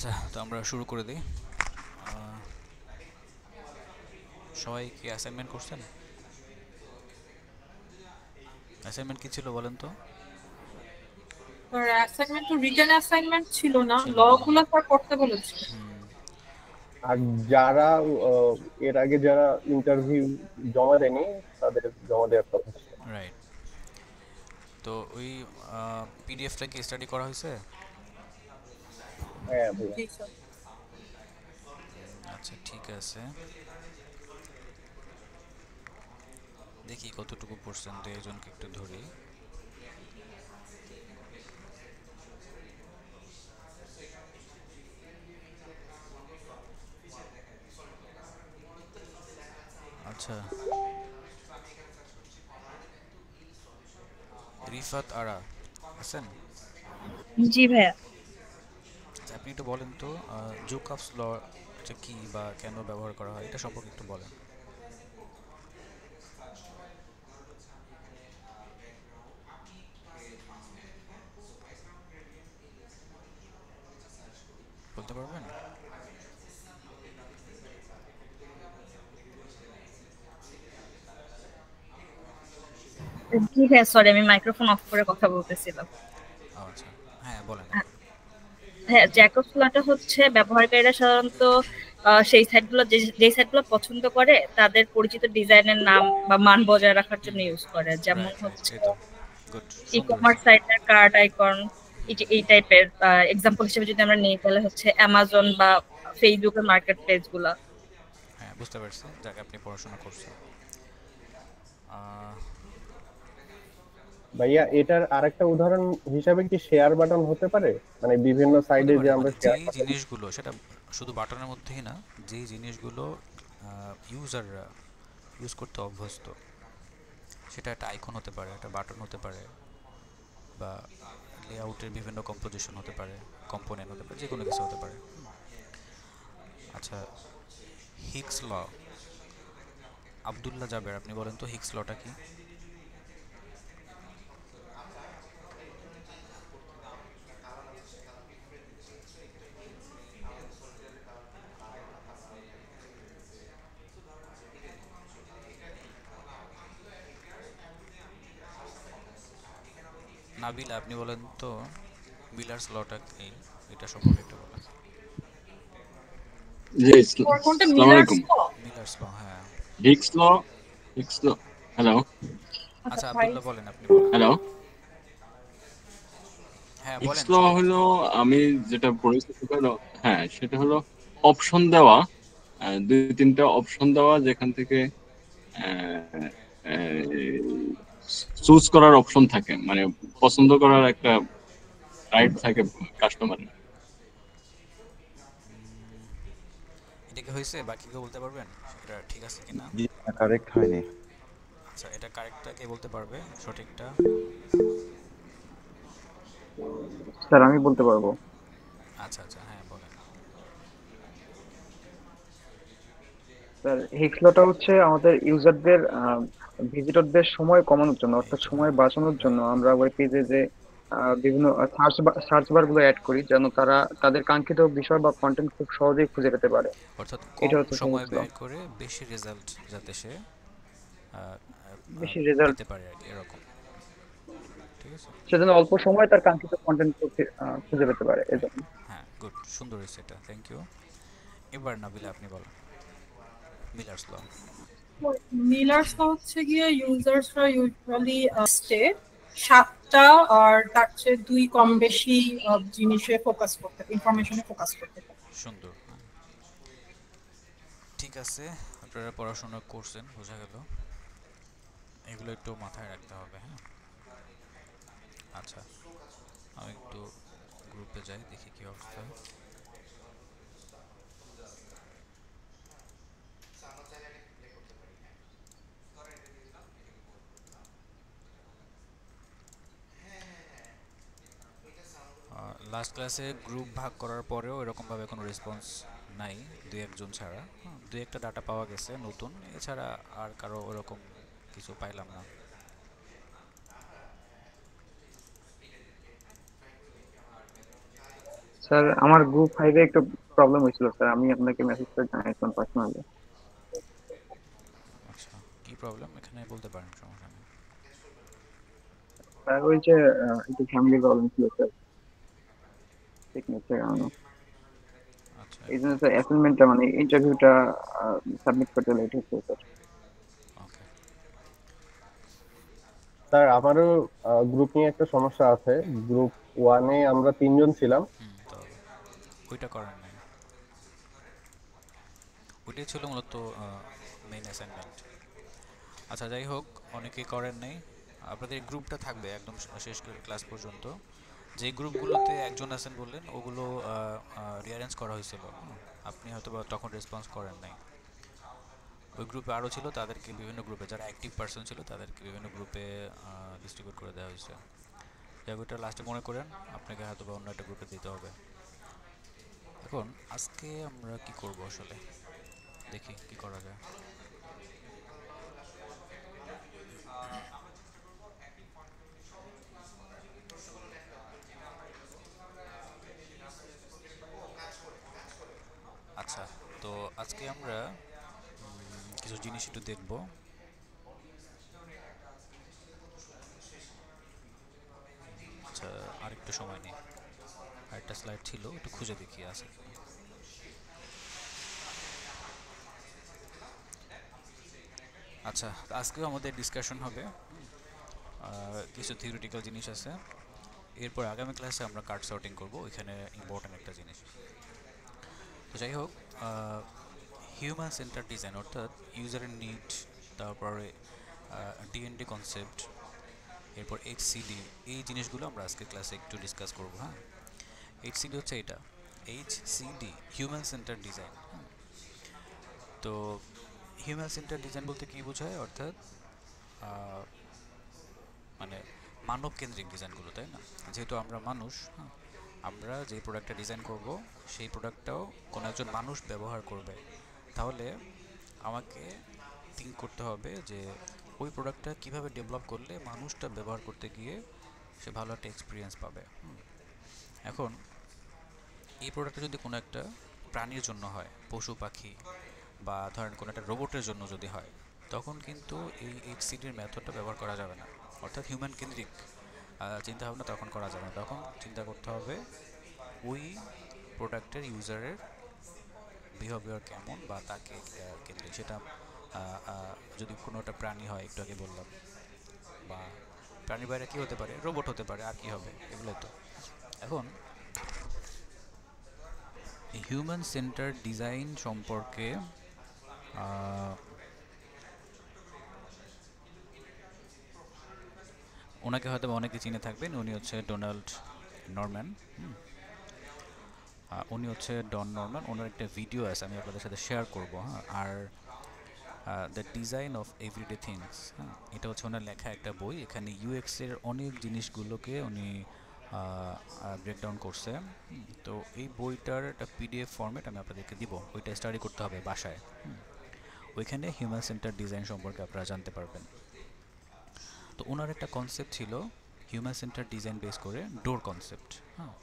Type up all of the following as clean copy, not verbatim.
আচ্ছা, তো আমরা শুরু করে দিই। আহ, সবাই কি অ্যাসাইনমেন্ট করছেন? অ্যাসাইনমেন্ট কি ছিল বলেন তো? স্যার অ্যাসাইনমেন্ট তো রিটেন অ্যাসাইনমেন্ট ছিল না, ছিল ল না। গুলো স্যার পড়তে বলেছে। হুম। আর যারা আহ, এর আগে যারা ইন্টারভিউ জমা দেয়নি তাদের জমা দেওয়ার কথা ছিল। রাইট। তো ওই পিডিএফটা কি স্টাডি করা হয়েছে? হ্যাঁ ভাইয়া। জি স্যার। আচ্ছা, ঠিক আছে। দেখি কতটুকু পড়ছেন, তো একজনকে একটু ধরি। আচ্ছা, রিফাত আরা আছেন? জি ভাইয়া। আচ্ছা, আপনি একটু বলেন তো জোকাফস ল এটা কি বা কেন ব্যবহার করা হয় এটা সম্পর্কে একটু বলেন। বলতে পারবেন? জি ভাইয়া, সরি আমি মাইক্রোফোন অফ করে কথা বলতেছিলাম। আচ্ছা, হ্যাঁ বলেন আ- এখন। হ্যাঁ, জ্যাকব ফ্লুটা হচ্ছে ব্যবহারকারীরা সাধারণত সেই সাইটগুলো যে সাইটগুলো পছন্দ করে তাদের পরিচিত ডিজাইনের নাম বা মান বজায় রাখার জন্য ইউজ করে, যেমন রাইট, রাইট, হচ্ছে এই তো গুড, ই সুন্দর কমার্স হয়েছে। সাইটের কার্ড আইকন, এই টাইপের। এক্সাম্পল হিসেবে যদি আমরা নিই তাহলে হচ্ছে অ্যামাজন বা ফেসবুকের মার্কেট প্লেস গুলা। হ্যাঁ, বুঝতে পারছি, যাকে আপনি পড়াশোনা করছেন। আহ, ভাইয়া, এটার আরেকটা উদাহরণ হিসাবে কি শেয়ার বাটন হতে পারে? মানে বিভিন্ন হতে সাইডে যে পারে, আমরা মানে শেয়ার যেই বাটন। জিনিসগুলো সেটা শুধু বাটনের মধ্যেই না, যেই জিনিসগুলো ইউজাররা ইউজ করতে অভ্যস্ত, সেটা একটা আইকন হতে পারে, একটা বাটন হতে পারে, বা লেআউটের বিভিন্ন কম্পোজিশন হতে পারে, কম্পোনেন্ট হতে পারে, যে কোনো কিছু হতে পারে। আচ্ছা, হিক্স ল, আব্দুল্লাহ জাবের, আপনি বলেন তো হিক্স লটা কি? নাবিলা, আপনি বলেন তো মিলার্স লটা কি? এটা সম্পর্কে একটু বলেন। জি ওর কোনটা আসসালামু মিলার আলাইকুম। মিলার্স ল, হ্যাঁ। হিক্স ল, হিক্স ল। হ্যালো, আচ্ছা আচ্ছা, ভাই। আব্দুল্লাহ বলেন, আপনি বলেন। হ্যালো। হ্যাঁ হিক্স বলেন, ল শুনতে হলো, পাচ্ছি। আমি যেটা পড়েছি সেটা হলো, হ্যাঁ সেটা হলো অপশন দেওয়া, দুই তিনটা অপশন দেওয়া যেখান থেকে চুজ করার অপশন থাকে, মানে পছন্দ করার একটা রাইট থাকে কাস্টমারের। এটা কি হয়েছে? বাকি কেউ বলতে পারবেন এটা ঠিক আছে কিনা? জি, কারেক্ট হয়নি। আচ্ছা, এটা কারেক্টটা কে বলতে পারবে, সঠিকটা? স্যার আমি বলতে পারবো। আচ্ছা আচ্ছা, হ্যাঁ বলেন। স্যার হেক্সলাটা হচ্ছে আমাদের ইউজারদের ভিজিটরদের সময় কমানোর জন্য, এই অর্থাৎ তো, সময় হ্যাঁ, বাঁচানোর জন্য রাইট। আমরা ওয়েব পেজে যে বিভিন্ন সার্চ বার গুলো অ্যাড করি যেন তারা তাদের কাঙ্ক্ষিত বিষয় বা কন্টেন্ট খুব সহজেই খুঁজে পেতে পারে। অর্থাৎ এটা কম হচ্ছে সময় হেক্সলা। ব্যয় করে বেশি রেজাল্ট যাতে সে আহ, বেশি রেজাল্ট, পেতে পারে আর কি, এরকম। ঠিক আছে। সেজন্য অল্প সময় তার কাঙ্ক্ষিত কন্টেন্ট খুঁজে পেতে পারে রাইট। এজন্য। হ্যাঁ, গুড, সুন্দর হয়েছে এটা, থ্যাংক ইউ। এবার নাবিলা, আপনি বলেন মিলার্স ল। মিলার্স হচ্ছে গিয়ে ইউজার্সরা ইউজুয়ালি স্টে সাতটা আর তার চেয়ে দুই কম বেশি জিনিসে ফোকাস করতে, গুড, ইনফরমেশনে ফোকাস করতে পারে। সুন্দর, হ্যাঁ। ঠিক আছে, আপনারা পড়াশোনা করছেন, বোঝা গেল। এগুলো একটু মাথায় রাখতে হবে, হ্যাঁ। আচ্ছা, আমি একটু গ্রুপে যাই, দেখি কি অবস্থা। লাস্ট ক্লাসে গ্রুপ ভাগ করার পরেও এরকমভাবে কোনো রেসপন্স নাই, দুই একজন ছাড়া। দুই একটা ডাটা পাওয়া গেছে নতুন, এছাড়া আর কারো ওরকম কিছু পাইলাম না। স্যার আমার গ্রুপ 5 এ একটু প্রবলেম হয়েছিল স্যার, আমি আপনাকে মেসেজ করে জানাইছিলাম পার্সোনালি। আচ্ছা, কি প্রবলেম এখানে বলতে পারেন, সমস্যা নেই। স্যার ওই যে একটু ফ্যামিলি প্রবলেম ছিল স্যার, সিকনেসের কারণে। আচ্ছা, এই জন্য স্যার অ্যাসাইনমেন্টটা মানে ইন্টারভিউটা সাবমিট করতে লেট হচ্ছে স্যার। ওকে। স্যার আমারও গ্রুপ নিয়ে একটা সমস্যা আছে। গ্রুপ 1-এ আমরা 3 জন ছিলাম। তো ওইটা করেন নাই, ওইটাই ছিল মূলত মেইন অ্যাসাইনমেন্ট। আচ্ছা, যাই হোক, অনেকেই করেন নাই। আপনাদের গ্রুপটা থাকবে একদম শেষ ক্লাস পর্যন্ত। যে গ্রুপগুলোতে একজন আছেন বললেন, ওগুলো রিঅ্যারেঞ্জ করা হয়েছিল। আপনি হয়তো বা তখন রেসপন্স করেন নাই। ওই গ্রুপে আরও ছিল, তাদেরকে বিভিন্ন গ্রুপে, যারা অ্যাক্টিভ পার্সন ছিল তাদেরকে বিভিন্ন গ্রুপে ডিস্ট্রিবিউট করে দেওয়া হয়েছে। যাই হোক, ওইটা লাস্টে মনে করেন, আপনাকে হয়তো বা অন্য একটা গ্রুপে দিতে হবে। এখন আজকে আমরা কি করব আসলে, দেখি কি করা যায়। আচ্ছা, তো আজকে আমরা কিছু জিনিস একটু দেখব। আচ্ছা, আরেকটু সময় নেই, আরেকটা স্লাইড ছিল, একটু খুঁজে দেখি আছে। আচ্ছা, আজকেও আমাদের ডিসকাশন হবে, কিছু থিওরিটিক্যাল জিনিস আছে। এরপর আগামী ক্লাসে আমরা কার্ড সর্টিং করব, ওইখানে ইম্পর্ট্যান্ট একটা জিনিস। তো যাই হোক, হিউম্যান সেন্টার ডিজাইন অর্থাৎ ইউজারের নিড, তারপরে ডিএনডি কনসেপ্ট, এরপর এইচসিডি, এই জিনিসগুলো আমরা আজকে ক্লাসে একটু ডিসকাস করব। হ্যাঁ, এইচসিডি হচ্ছে এটা, এইচসিডি হিউম্যান সেন্টার ডিজাইন। তো হিউম্যান সেন্টার ডিজাইন বলতে কী বোঝায়, অর্থাৎ মানে মানব কেন্দ্রিক ডিজাইনগুলো, তাই না? যেহেতু আমরা মানুষ, হ্যাঁ, আমরা যে প্রোডাক্টটা ডিজাইন করব সেই প্রোডাক্টটাও কোনো একজন মানুষ ব্যবহার করবে। তাহলে আমাকে থিঙ্ক করতে হবে যে ওই প্রোডাক্টটা কীভাবে ডেভেলপ করলে মানুষটা ব্যবহার করতে গিয়ে সে ভালো একটা এক্সপিরিয়েন্স পাবে। এখন এই প্রোডাক্টটা যদি কোনো একটা প্রাণীর জন্য হয়, পশু পাখি, বা ধরেন কোনো একটা রোবটের জন্য যদি হয়, তখন কিন্তু এই এইচসিডির মেথডটা ব্যবহার করা যাবে না। অর্থাৎ হিউম্যান কেন্দ্রিক চিন্তাভাবনা তখন করা যাবে না। তখন চিন্তা করতে হবে ওই প্রোডাক্টের ইউজারের বিহেভিয়ার কেমন, বা তাকে কেন্দ্রিক। সেটা যদি কোনো একটা প্রাণী হয়, একটু আগে বললাম, বা প্রাণীর বাইরে কী হতে পারে, রোবট হতে পারে, আর কি হবে, এগুলোই তো। এখন হিউম্যান সেন্টার ডিজাইন সম্পর্কে ওনাকে হয়তো অনেকে চিনে থাকবেন। উনি হচ্ছে ডোনাল্ড নরম্যান। উনি হচ্ছে ডন নরম্যান। ওনার একটা ভিডিও আছে, আমি আপনাদের সাথে শেয়ার করবো। হ্যাঁ, আর the design of everyday things, হ্যাঁ, এটা হচ্ছে ওনার লেখা একটা বই। এখানে ইউএক্সের অনেক জিনিসগুলোকে উনি ব্রেকডাউন করছে। তো এই বইটার একটা পিডিএফ ফরম্যাট আমি আপনাদেরকে দিব, ওইটা স্টাডি করতে হবে বাসায়। ওইখানে হিউম্যান সেন্টার ডিজাইন সম্পর্কে আপনারা জানতে পারবেন। তো ওনার একটা কনসেপ্ট ছিল হিউম্যান সেন্টার ডিজাইন বেস করে ডোর কনসেপ্ট। হ্যাঁ,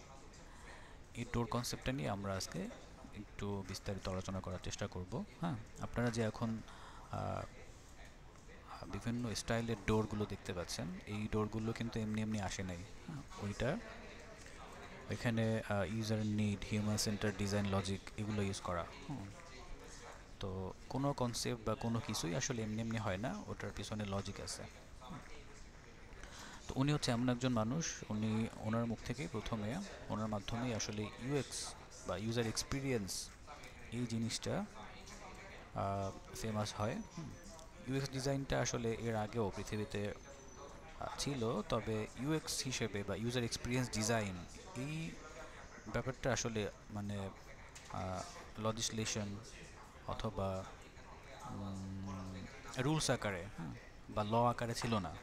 এই ডোর কনসেপ্টটা নিয়ে আমরা আজকে একটু বিস্তারিত আলোচনা করার চেষ্টা করব। হ্যাঁ, আপনারা যে এখন বিভিন্ন স্টাইলের ডোরগুলো দেখতে পাচ্ছেন, এই ডোরগুলো কিন্তু এমনি এমনি আসে নাই। হ্যাঁ, ওইখানে user need, human centre design logic, এগুলো ইউজ করা। তো কোনো কনসেপ্ট বা কোনো কিছুই আসলে এমনি এমনি হয় না, ওটার পিছনে লজিক আছে। তো উনি হচ্ছে এমন একজন মানুষ, উনি ওনার মুখ থেকেই প্রথমে, ওনার মাধ্যমেই আসলে ইউএক্স বা ইউজার এক্সপিরিয়েন্স, এই জিনিসটা ফেমাস হয়। ইউএক্স ডিজাইনটা আসলে এর আগেও পৃথিবীতে ছিল, তবে ইউএক্স হিসেবে বা ইউজার এক্সপিরিয়েন্স ডিজাইন, এই ব্যাপারটা আসলে মানে লেজিসলেশন অথবা রুলস আকারে, বা ল আকারে ছিল না।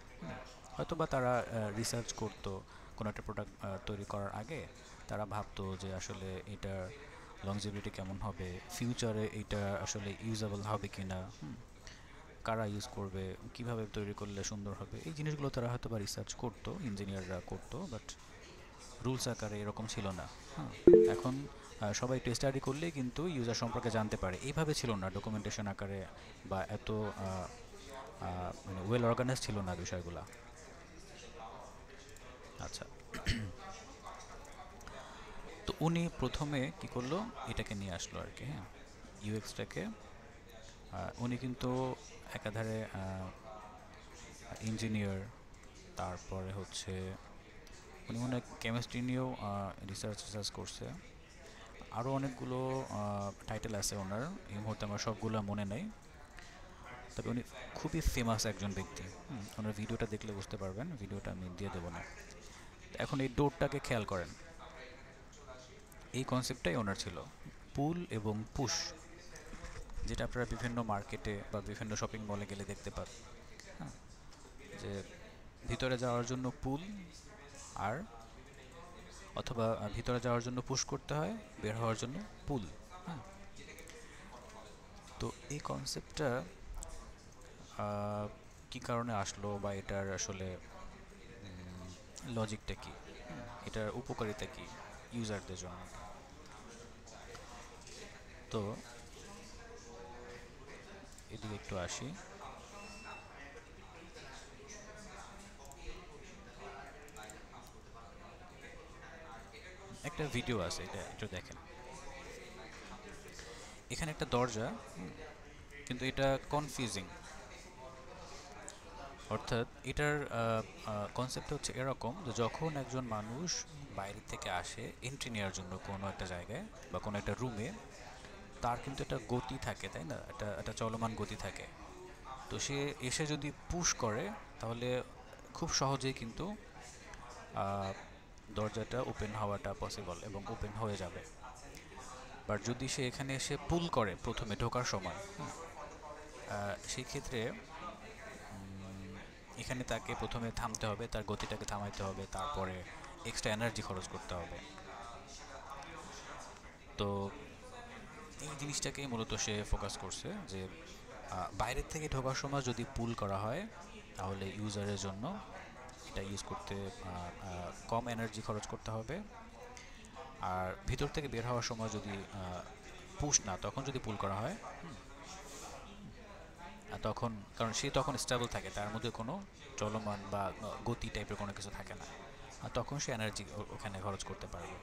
হয়তো বা তারা রিসার্চ করতো কোনো একটা প্রোডাক্ট তৈরি করার আগে, তারা ভাবতো যে আসলে এটার লংজিভিটি কেমন হবে, ফিউচারে এটা আসলে ইউজেবল হবে কি না, কারা ইউজ করবে, কিভাবে তৈরি করলে সুন্দর হবে, এই জিনিসগুলো তারা হয়তো বা রিসার্চ করতো, ইঞ্জিনিয়াররা করতো। বাট রুলস আকারে এরকম ছিল না। হ্যাঁ, এখন সবাই একটু স্টাডি করলেই কিন্তু ইউজার সম্পর্কে জানতে পারে, এইভাবে ছিল না ডকুমেন্টেশন আকারে বা এত মানে ওয়েল অর্গানাইজ ছিল না বিষয়গুলো। আচ্ছা, তো উনি প্রথমে কি করলো, এটাকে নিয়ে আসলো আর কি। হ্যাঁ, ইউএক্সটাকে উনি কিন্তু একাধারে ইঞ্জিনিয়ার, তারপরে হচ্ছে উনি মনে হয় কেমিস্ট্রি নিয়েও রিসার্চ করছে, আরও অনেকগুলো টাইটেল আছে ওনার, এই মুহূর্তে আমার সবগুলো মনে নেই, তবে উনি খুবই ফেমাস একজন ব্যক্তি। ওনার ভিডিওটা দেখলে বুঝতে পারবেন, ভিডিওটা আমি দিয়ে দেবো না। এখন এই ডোরটাকে খেয়াল করেন, এই কনসেপ্টটাই ওনার ছিল, পুল এবং পুশ, যেটা আপনারা বিভিন্ন মার্কেটে বা বিভিন্ন শপিং মলে গেলে দেখতে পান। হ্যাঁ, যে ভিতরে যাওয়ার জন্য পুল আর অথবা ভিতরে যাওয়ার জন্য পুশ করতে হয়, বের হওয়ার জন্য পুল। হ্যাঁ, তো এই কনসেপ্টটা কী কারণে আসলো বা এটার আসলে লজিকটা কী, এটার উপকারিতা কী ইউজারদের জন্য। তো এদিকে একটু আসি। একটা ভিডিও আছে, এটা একটু দেখেন। এখানে একটা দরজা, কিন্তু এটা কনফিউজিং, অর্থাৎ এটার কনসেপ্ট হচ্ছে এরকম যে যখন একজন মানুষ বাইরে থেকে আসে এন্ট্রি নেওয়ার জন্য কোনো একটা জায়গায় বা কোনো একটা রুমে, তার কিন্তু একটা গতি থাকে, তাই না, একটা চলমান গতি থাকে। তো সে এসে যদি পুশ করে তাহলে খুব সহজেই কিন্তু দরজাটা ওপেন হওয়াটা পসিবল এবং ওপেন হয়ে যাবে। বাট যদি সে এখানে এসে পুল করে প্রথমে ঢোকার সময়, সেই ক্ষেত্রে এখানে তাকে প্রথমে থামতে হবে, তার গতিটাকে থামাইতে হবে, তারপরে এক্সট্রা এনার্জি খরচ করতে হবে। তো এই জিনিসটাকেই মূলত সে ফোকাস করছে, যে বাইরের থেকে ঢোকার সময় যদি পুল করা হয় তাহলে ইউজারের জন্য এটা ইউজ করতে কম এনার্জি খরচ করতে হবে, আর ভিতর থেকে বের হওয়ার সময় যদি পুশ না, তখন যদি পুল করা হয় তখন, কারণ সে তখন স্টেবল থাকে, তার মধ্যে কোনো চলমান বা গতি টাইপের কোনো কিছু থাকে না, আর তখন সে এনার্জি ওখানে খরচ করতে পারবে।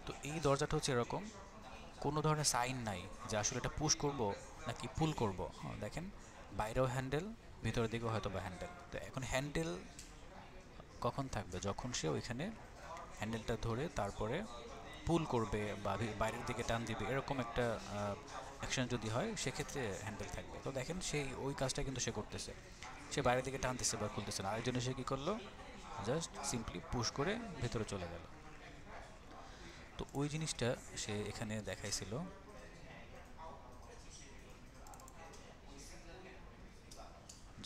তো এই দরজাটা হচ্ছে এরকম, কোনো ধরনের সাইন নাই যে আসলে এটা পুশ করব নাকি পুল করব। দেখেন, বাইরেও হ্যান্ডেল, ভিতরের দিকেও হয়তো বা হ্যান্ডেল। তো এখন হ্যান্ডেল কখন থাকবে, যখন সে ওইখানে হ্যান্ডেলটা ধরে তারপরে পুল করবে বা বাইরের দিকে টান দিবে, এরকম একটা অ্যাকশন যদি হয় সেক্ষেত্রে হ্যান্ডেল থাকবে। তো দেখেন সেই ওই কাজটা কিন্তু সে করতেছে, সে বাইরের দিকে টানতেছে বা খুলতেছে না, আরেকজনে সে কী করলো, জাস্ট সিম্পলি পুশ করে ভেতরে চলে গেল। তো ওই জিনিসটা সে এখানে দেখাইছিল,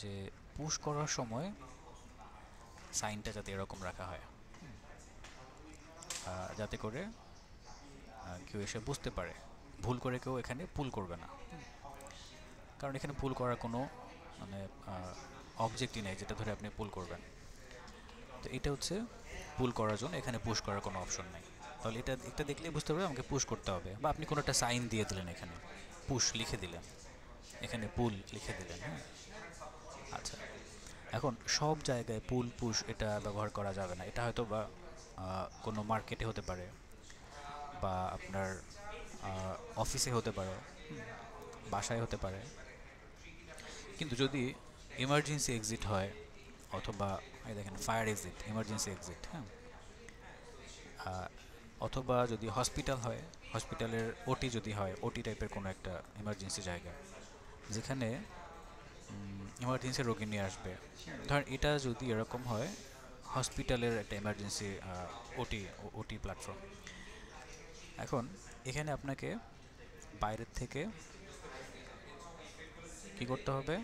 যে পুশ করার সময় সাইনটা যাতে এরকম রাখা হয়, যাতে করে কেউ এসে বুঝতে পারে, ভুল করে কেউ এখানে পুল করবে না, কারণ এখানে পুল করার কোনো মানে অবজেক্টই নেই যেটা ধরে আপনি পুল করবেন। তো এটা হচ্ছে পুল করার জন্য, এখানে পুশ করার কোনো অপশন নেই। তাহলে এটা দেখলেই বুঝতে পারবে আমাকে পুশ করতে হবে, বা আপনি কোনো একটা সাইন দিয়ে দিলেন, এখানে পুশ লিখে দিলেন, এখানে পুল লিখে দিলেন। হ্যাঁ, আচ্ছা, এখন সব জায়গায় পুল পুশ এটা ব্যবহার করা যাবে না, এটা হয়তো বা কোনো মার্কেটে হতে পারে বা আপনার অফিসে হতে পারে, বাসায় হতে পারে, কিন্তু যদি এমার্জেন্সি এক্সিট হয় অথবা এই দেখেন ফায়ার এক্সিট, এমার্জেন্সি এক্সিট, হ্যাঁ, অথবা যদি হসপিটাল হয়, হসপিটালের ওটি যদি হয়, ওটি টাইপের কোনো একটা এমার্জেন্সি জায়গা যেখানে এমার্জেন্সি রোগী নিয়ে আসবে, ধরেন এটা যদি এরকম হয় হসপিটালের একটা এমার্জেন্সি ওটি প্ল্যাটফর্ম, এখন এখানে আপনাকে বাইরের থেকে কি করতে হবে,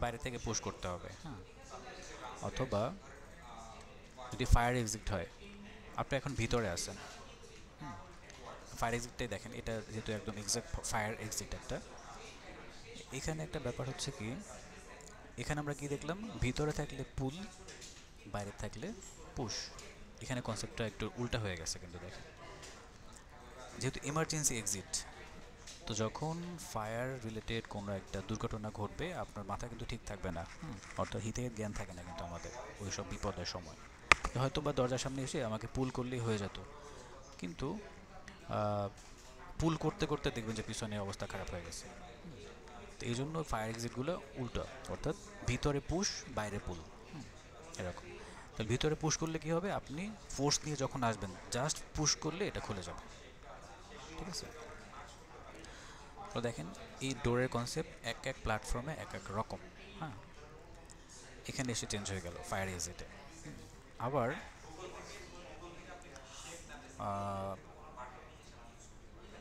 বাইরে থেকে পুশ করতে হবে। হ্যাঁ, অথবা যদি ফায়ার এক্সিট হয়, আপনি এখন ভিতরে আছেন, ফায়ার এক্সিটটাই দেখেন, এটা যেহেতু একদম এক্সাক্ট ফায়ার এক্সিট একটা, এখানে একটা ব্যাপার হচ্ছে কি, এখানে আমরা কি দেখলাম, ভিতরে থাকলে পুল, বাইরে থাকলে পুশ। এখানে কনসেপ্টটা একটু উল্টা হয়ে গেছে কিন্তু দেখেন, যেহেতু এমার্জেন্সি এক্সিট, তো যখন ফায়ার রিলেটেড কোনো একটা দুর্ঘটনা ঘটবে আপনার মাথা কিন্তু ঠিক থাকবে না, অর্থাৎ হিতে জ্ঞান থাকে না কিন্তু আমাদের ওই সব বিপদের সময়। হয়তো বা দরজার সামনে এসে আমাকে পুল করলেই হয়ে যেত, কিন্তু পুল করতে করতে দেখবেন যে পিছনে অবস্থা খারাপ হয়ে গেছে। তো এই জন্য ফায়ার এক্সিটগুলো উল্টো, অর্থাৎ ভিতরে পুশ বাইরে পুল, এরকম। তাহলে ভিতরে পুশ করলে কি হবে, আপনি ফোর্স নিয়ে যখন আসবেন জাস্ট পুশ করলে এটা খুলে যাবে, ঠিক আছে। তো দেখেন এই ডোরের কনসেপ্ট এক এক প্ল্যাটফর্মে এক এক রকম। হ্যাঁ, এখানে এসে চেঞ্জ হয়ে গেল ফায়ার এক্সিটে। আবার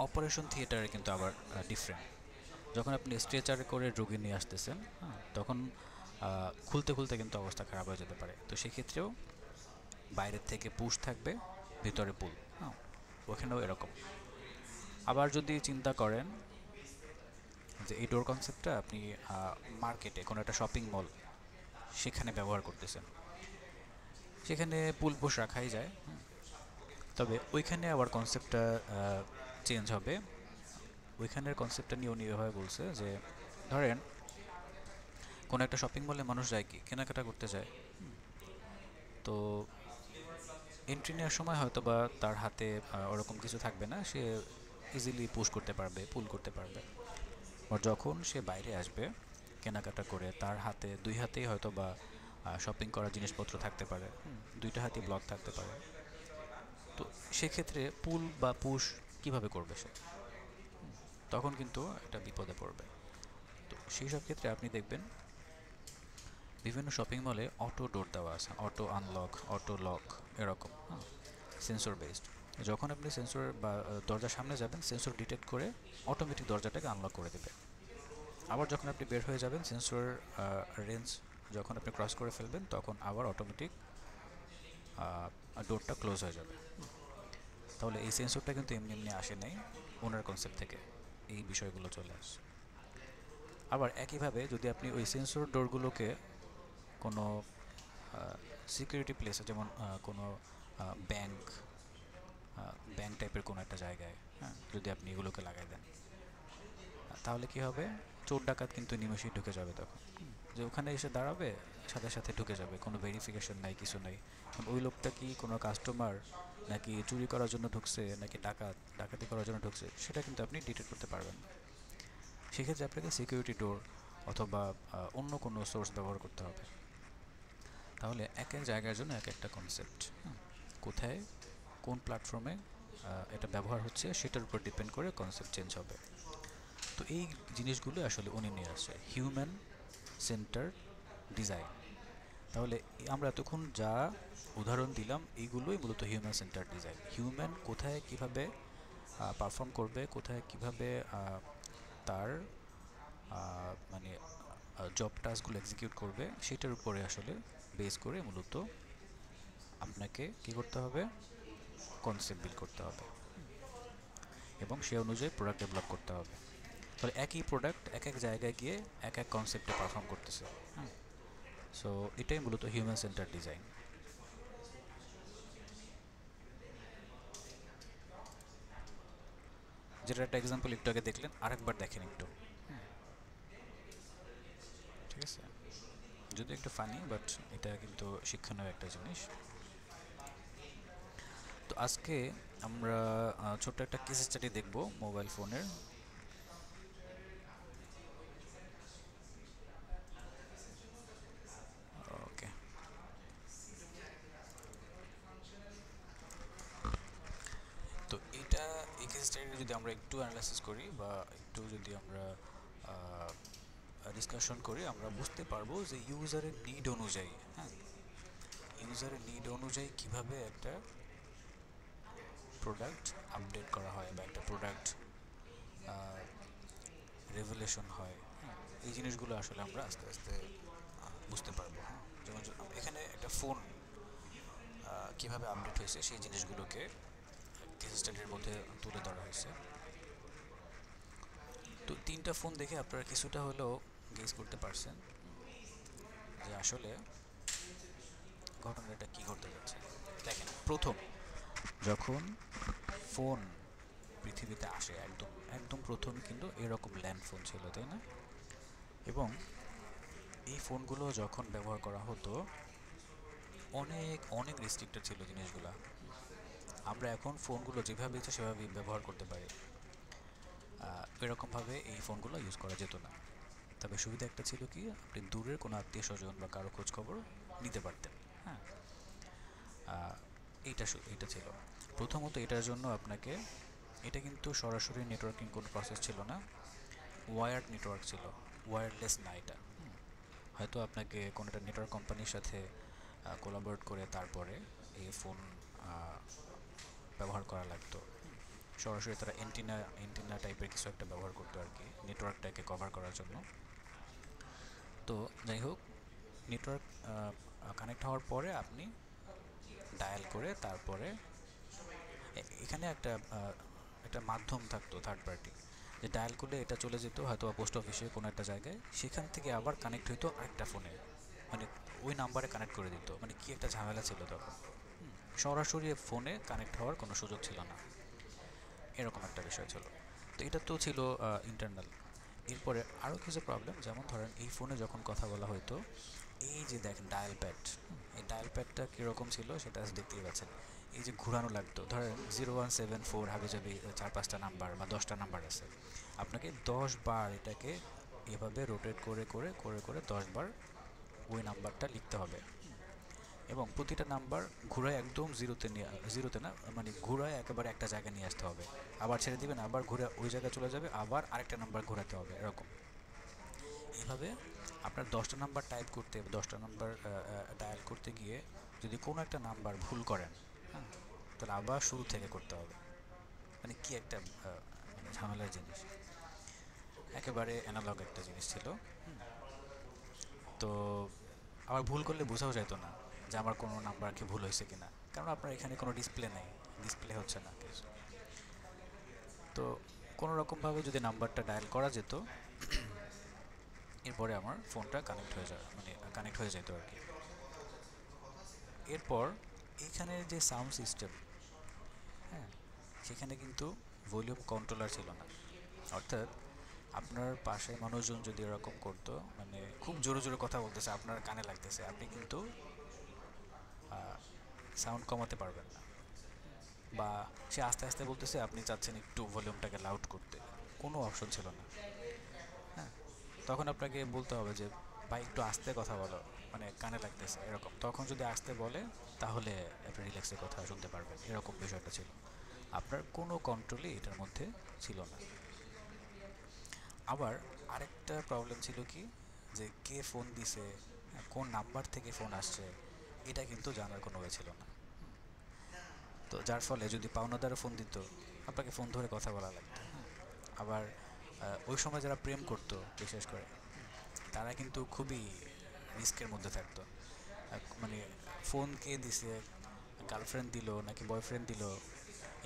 অপারেশন থিয়েটারে কিন্তু আবার ডিফারেন্ট। যখন আপনি স্ট্রেচারে করে রোগী নিয়ে আসতেছেন, হ্যাঁ, তখন খুলতে খুলতে কিন্তু অবস্থা খারাপ হয়ে যেতে পারে। তো সেক্ষেত্রেও বাইরের থেকে পুশ থাকবে, ভিতরে পুল। হ্যাঁ, ওখানেও এরকম। আবার যদি চিন্তা করেন যে এই ডোর কনসেপ্টটা আপনি মার্কেটে কোনো একটা শপিং মল সেখানে ব্যবহার করতেছেন, সেখানে পুল পুশ রাখাই যায়, তবে ওইখানে আবার কনসেপ্টটা চেঞ্জ হবে। ওইখানের কনসেপ্টটা নিয়ে উনি এভাবে বলছে যে ধরেন কোনো একটা শপিং মলে মানুষ যায় কি কেনাকাটা করতে যায়, তো এন্ট্রি নেওয়ার সময় হয়তো বা তার হাতে ওরকম কিছু থাকবে না, সে ইজিলি পুশ করতে পারবে, পুল করতে পারবে। আর যখন সে বাইরে আসবে কেনাকাটা করে, তার হাতে দুই হাতেই হয়তো বা শপিং করার জিনিসপত্র থাকতে পারে, দুইটা হাতেই ব্লক থাকতে পারে। তো সেক্ষেত্রে পুল বা পুশ কিভাবে করবে সে, তখন কিন্তু একটা বিপদে পড়বে। তো সেই সব ক্ষেত্রে আপনি দেখবেন বিভিন্ন শপিং মলে অটো ডোর দেওয়া আছে, অটো আনলক, অটো লক, এরকম, হ্যাঁ, সেন্সর বেসড। যখন আপনি সেন্সর বা দরজার সামনে যাবেন, সেন্সর ডিটেক্ট করে অটোমেটিক দরজাটাকে আনলক করে দেবে। আবার যখন আপনি বের হয়ে যাবেন, সেন্সর রেঞ্জ যখন আপনি ক্রস করে ফেলবেন, তখন আবার অটোমেটিক ডোরটা ক্লোজ হয়ে যাবে। তাহলে এই সেন্সরটা কিন্তু এমনি এমনি আসে নাই, ওনার কনসেপ্ট থেকে এই বিষয়গুলো চলে আসে। আবার একইভাবে যদি আপনি ওই সেন্সর ডোরগুলোকে কোনো সিকিউরিটি প্লেসে, যেমন কোনো ব্যাংক টাইপের কোনো একটা জায়গায়, হ্যাঁ, যদি আপনি এগুলোকে লাগাই দেন, তাহলে কি হবে, চোর ডাকাত কিন্তু নিমেষেই ঢুকে যাবে। তখন যে ওখানে এসে দাঁড়াবে, সাথে সাথে ঢুকে যাবে, কোনো ভেরিফিকেশন নাই, কিছু নাই। ওই লোকটা কি কোনো কাস্টমার, নাকি চুরি করার জন্য ঢুকছে, নাকি ডাকাতি করার জন্য ঢুকছে, সেটা কিন্তু আপনি ডিটেক্ট করতে পারবেন না। সেক্ষেত্রে আপনাকে সিকিউরিটি ডোর অথবা অন্য কোনো সোর্স ব্যবহার করতে হবে। তাহলে এক এক জায়গার জন্য এক একটা কনসেপ্ট, কোথায় কোন প্ল্যাটফর্মে এটা ব্যবহার হচ্ছে সেটার উপর ডিপেন্ড করে কনসেপ্ট চেঞ্জ হবে। তো এই জিনিসগুলো আসলে উনি নিয়ে আসে হিউম্যান সেন্টার ডিজাইন। তাহলে আমরা এতক্ষণ যা উদাহরণ দিলাম, এইগুলোই মূলত হিউম্যান সেন্টার ডিজাইন। হিউম্যান কোথায় কিভাবে পারফর্ম করবে, কোথায় কিভাবে তার মানে জব টাস্কগুলো এক্সিকিউট করবে, সেটার উপরে আসলে বেস করে মূলত আপনাকে কী করতে হবে, কনসেপ্ট বিল্ড করতে হবে এবং সে অনুযায়ী প্রোডাক্ট ডেভেলপ করতে হবে। তাহলে একই প্রোডাক্ট এক এক জায়গায় গিয়ে এক এক কনসেপ্টে পারফর্ম করতেছে। সো এটাই মূলত হিউম্যান সেন্টার ডিজাইন। যেটা একটা এক্সাম্পল একটু আগে দেখলেন, আরেকবার দেখেন একটু, ঠিক আছে? যদি একটু ফানি, বাট এটা কিন্তু শিক্ষণীয় একটা জিনিস। তো আজকে আমরা ছোট্ট একটা কেস স্টাডি দেখব মোবাইল ফোনের। ওকে, তো এটা এই কেস স্টাডি যদি আমরা একটু অ্যানালাইসিস করি বা একটু যদি আমরা ডিসকাশন করি, আমরা বুঝতে পারবো যে ইউজারের নিড অনুযায়ী, হ্যাঁ, ইউজারের নিড অনুযায়ী কীভাবে একটা প্রোডাক্ট আপডেট করা হয় বা একটা প্রোডাক্ট রেভুলেশন হয়। এই জিনিসগুলো আসলে আমরা আস্তে আস্তে বুঝতে পারবো। যেমন এখানে একটা ফোন কীভাবে আপডেট হয়েছে সেই জিনিসগুলোকে কেস স্টাডির মধ্যে তুলে ধরা হয়েছে। তো তিনটা ফোন দেখে আপনারা কিছুটা হলেও গেস করতে পারছেন যে আসলে ঘটনাটা কী ঘটতে যাচ্ছে। দেখেন, প্রথম যখন ফোন পৃথিবীতে আসে, একদম একদম প্রথম কিন্তু এরকম ল্যান্ড ফোন ছিল, তাই না? এবং এই ফোনগুলো যখন ব্যবহার করা হতো অনেক অনেক রেস্ট্রিক্টেড ছিল জিনিসগুলো। আমরা এখন ফোনগুলো যেভাবে ইচ্ছে সেভাবে ব্যবহার করতে পারি, এরকমভাবে এই ফোনগুলো ইউজ করা যেত না। তবে সুবিধা একটা ছিল কি, আপনি দূরের কোনো আত্মীয় স্বজন বা কারো খোঁজ খবর নিতে পারতেন। হ্যাঁ, এইটা ছিল প্রথমত। এটার জন্য আপনাকে, এটা কিন্তু সরাসরি নেটওয়ার্কিং কোনো প্রসেস ছিল না, ওয়্যার্ড নেটওয়ার্ক ছিল, ওয়্যারলেস না এটা। হয়তো আপনাকে কোনো একটা নেটওয়ার্ক কোম্পানির সাথে কোলাবোরেট করে তারপরে এই ফোন ব্যবহার করা লাগতো। সরাসরি তারা এন্টিনা টাইপের কিছু একটা ব্যবহার করতো আর কি, নেটওয়ার্কটাকে কভার করার জন্য। তো যাই হোক, নেটওয়ার্ক কানেক্ট হওয়ার পরে আপনি ডায়াল করে তারপরে এখানে একটা মাধ্যম থাকতো, থার্ড পার্টি, যে ডায়াল করলে এটা চলে যেত হয়তো পোস্ট অফিসে কোনো একটা জায়গায়, সেখান থেকে আবার কানেক্ট হইতো আরেকটা ফোনে, মানে ওই নাম্বারে কানেক্ট করে দিত। মানে কি একটা ঝামেলা ছিল তখন, সরাসরি ফোনে কানেক্ট হওয়ার কোনো সুযোগ ছিল না, এরকম একটা বিষয় ছিল। তো এটা তো ছিল ইন্টারনাল। এরপরে আরও কিছু প্রবলেম, যেমন ধরেন এই ফোনে যখন কথা বলা হতো, এই যে দেখেন ডায়াল প্যাড, এই ডায়াল প্যাডটা কীরকম ছিল সেটা দেখতেই পাচ্ছেন। এই যে ঘোরানো লাগতো, ধরেন 0174 হাবিজাবি 4-5টা নাম্বার বা 10টা নাম্বার আছে, আপনাকে 10 বার এটাকে এভাবে রোটেট করে করে করে করে 10 বার ওই নাম্বারটা লিখতে হবে। এবং প্রতিটা নাম্বার ঘুরায় একদম জিরোতে না, মানে ঘুরায় একেবারে একটা জায়গায় নিয়ে আসতে হবে, আবার ছেড়ে দিবেন, আবার ঘুরে ওই জায়গায় চলে যাবে, আবার আরেকটা নাম্বার ঘোরাতে হবে, এরকম। এইভাবে আপনার 10টা নাম্বার টাইপ করতে, 10টা নাম্বার ডায়াল করতে গিয়ে যদি কোনো একটা নাম্বার ভুল করেন, হ্যাঁ, তাহলে আবার শুরু থেকে করতে হবে। মানে কি একটা মানে ঝামেলার জিনিস, একেবারে অ্যানালগ একটা জিনিস ছিল। তো আবার ভুল করলে বোঝাও যেত না যে আমার কোনো নাম্বার কি ভুল হয়েছে কিনা, কারণ আপনার এখানে কোনো ডিসপ্লে নেই, ডিসপ্লে হচ্ছে না কিছু। তো কোনো রকমভাবে যদি নাম্বারটা ডায়াল করা যেত, এরপরে আমার ফোনটা কানেক্ট হয়ে যায়, মানে কানেক্ট হয়ে যেত আর কি। এরপর এখানের যে সাউন্ড সিস্টেম, হ্যাঁ, সেখানে কিন্তু ভলিউম কন্ট্রোলার ছিল না। অর্থাৎ আপনার পাশে মানুষজন যদি এরকম করতো, মানে খুব জোরে জোরে কথা বলতেছে, আপনার কানে লাগতেছে, আপনি কিন্তু সাউন্ড কমাতে পারবেন না। বা সে আস্তে আস্তে বলতেছে, আপনি চাচ্ছেন একটু ভলিউমটাকে লাউড করতে, কোনো অপশন ছিল না। হ্যাঁ, তখন আপনাকে বলতে হবে যে ভাই একটু আস্তে কথা বলো, মানে কানে লাগতেছে, এরকম। তখন যদি আস্তে বলে তাহলে আপনি রিল্যাক্সে কথা শুনতে পারবেন, এরকম বিষয়টা ছিল। আপনার কোনো কন্ট্রোলই এটার মধ্যে ছিল না। আবার আরেকটা প্রবলেম ছিল কি, যে কে ফোন দিছে, কোন নাম্বার থেকে ফোন আসছে, এটা কিন্তু জানার কোনো ওয়ে ছিল না। তো যার ফলে যদি পাওনাদারে ফোন দিত, আপনাকে ফোন ধরে কথা বলা লাগতো। আবার ওই সময় যারা প্রেম করতো বিশেষ করে, তারা কিন্তু খুবই রিস্কের মধ্যে থাকতো। মানে ফোন কে দিছে, গার্লফ্রেন্ড দিল নাকি বয়ফ্রেন্ড দিল,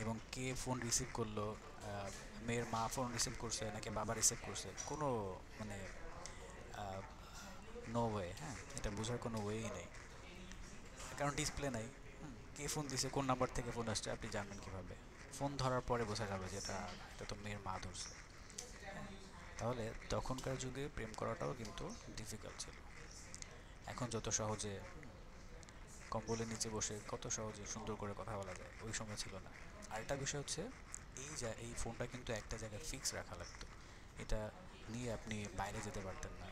এবং কে ফোন রিসিভ করলো, মেয়ের মা ফোন রিসিভ করছে নাকি বাবা রিসিভ করছে, কোনো মানে নো ওয়ে। হ্যাঁ, এটা বোঝার কোনো ওয়েই নেই, কারণ ডিসপ্লে নাই। কে ফোন দিছে, কোন নাম্বার থেকে ফোন আসছে, আপনি জানবেন কীভাবে? ফোন ধরার পরে বোঝা যাবে যে এটা তো মেয়ের মা ধরছে। তাহলে তখনকার যুগে প্রেম করাটাও কিন্তু ডিফিকাল্ট ছিল। এখন যত সহজে কম্বলের নিচে বসে কত সহজে সুন্দর করে কথা বলা যায়, ওই সময় ছিল না। আরেকটা বিষয় হচ্ছে, এই ফোনটা কিন্তু একটা জায়গায় ফিক্স রাখা লাগতো, এটা নিয়ে আপনি বাইরে যেতে পারতেন না।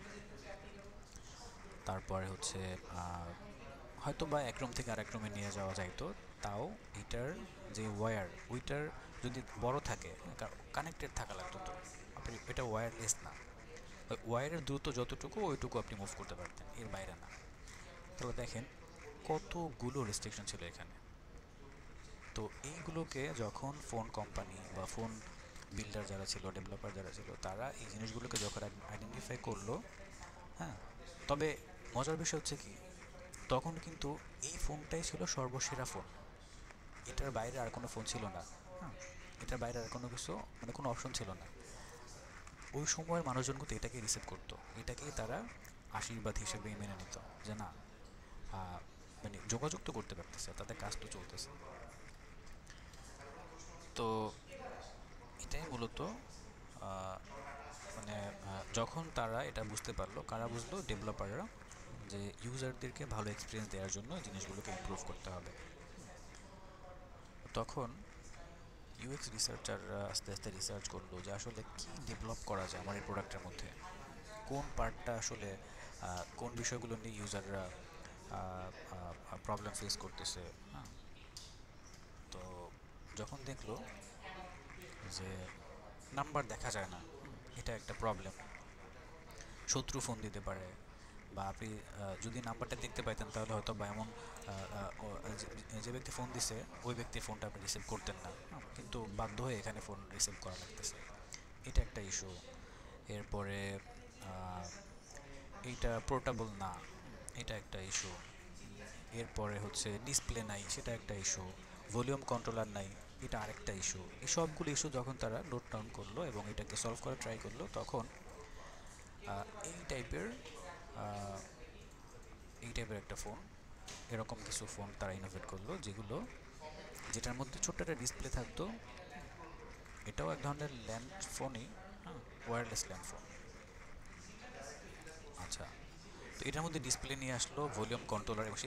তারপরে হচ্ছে হয়তো বা এক রুম থেকে আরেক রুমে নিয়ে যাওয়া যাইতো, তাও এটার যে ওয়্যার, ওইটার যদি বড় থাকে, কানেক্টেড থাকা লাগতো। তো আপনি এটা ওয়্যারলেস না, ওই ওয়্যারের দ্রুত যতটুকু ওইটুকু আপনি মুভ করতে পারতেন, এর বাইরে না। তাহলে দেখেন কতগুলো রেস্ট্রিকশন ছিল এখানে। তো এইগুলোকে যখন ফোন কোম্পানি বা ফোন বিল্ডার যারা ছিল, ডেভেলপার যারা ছিল, তারা এই জিনিসগুলোকে যখন আইডেন্টিফাই করলো, হ্যাঁ, তবে মজার বিষয় হচ্ছে কি, তখন কিন্তু এই ফোনটাই ছিল সর্বসেরা ফোন, এটার বাইরে আর কোনো ফোন ছিল না। হ্যাঁ, এটার বাইরে আর কোনো কিছু, মানে কোনো অপশন ছিল না। ওই সময়ের মানুষজন কিন্তু এটাকে রিসিভ করতো, এটাকেই তারা আশীর্বাদ হিসেবেই মেনে নিত যে না, মানে যোগাযোগ তো করতে পারতেছে, তাদের কাজ তো চলতেছে। তো এটাই মূলত মানে যখন তারা এটা বুঝতে পারলো, কারা বুঝলো? ডেভেলপাররা, যে ইউজারদেরকে ভালো এক্সপিরিয়েন্স দেওয়ার জন্য জিনিসগুলোকে ইমপ্রুভ করতে হবে। তখন ইউএক্স রিসার্চাররা আস্তে আস্তে রিসার্চ করলো যে আসলে কি ডেভেলপ করা যায় আমার এই প্রোডাক্টের মধ্যে, কোন পার্টটা আসলে কোন বিষয়গুলো নিয়ে ইউজাররা প্রবলেম ফেস করতেছে। হ্যাঁ, তো যখন দেখলো যে নাম্বার দেখা যায় না, এটা একটা প্রবলেম, শত্রু ফোন দিতে পারে, বা আপনি যদি নাম্বারটা দেখতে পাইতেন তাহলে হয়তো বা এমন যে ব্যক্তি ফোন দিছে ওই ব্যক্তির ফোনটা আপনি রিসিভ করতেন না, কিন্তু বাধ্য হয়ে এখানে ফোন রিসিভ করা লাগতেছে, এটা একটা ইস্যু। এরপরে এইটা পোর্টেবল না, এটা একটা ইস্যু। এরপরে হচ্ছে ডিসপ্লে নাই, সেটা একটা ইস্যু। ভলিউম কন্ট্রোলার নাই, এটা আরেকটা ইস্যু। এই সবগুলো ইস্যু যখন তারা নোট ডাউন করলো এবং এটাকে সলভ করার ট্রাই করলো, তখন এই টাইপের একটা ফোন, এরকম কিছু ফোন তারা ইনোভেট করলো, যেটার মধ্যে ছোট্ট একটা ডিসপ্লে থাকতো। এটাও এক ধরনের ল্যান্ড ফোনই, হ্যাঁ, ওয়্যারলেস ল্যান্ড ফোন। আচ্ছা, তো এটার মধ্যে ডিসপ্লে নিয়ে আসলো, ভলিউম কন্ট্রোলার, এবং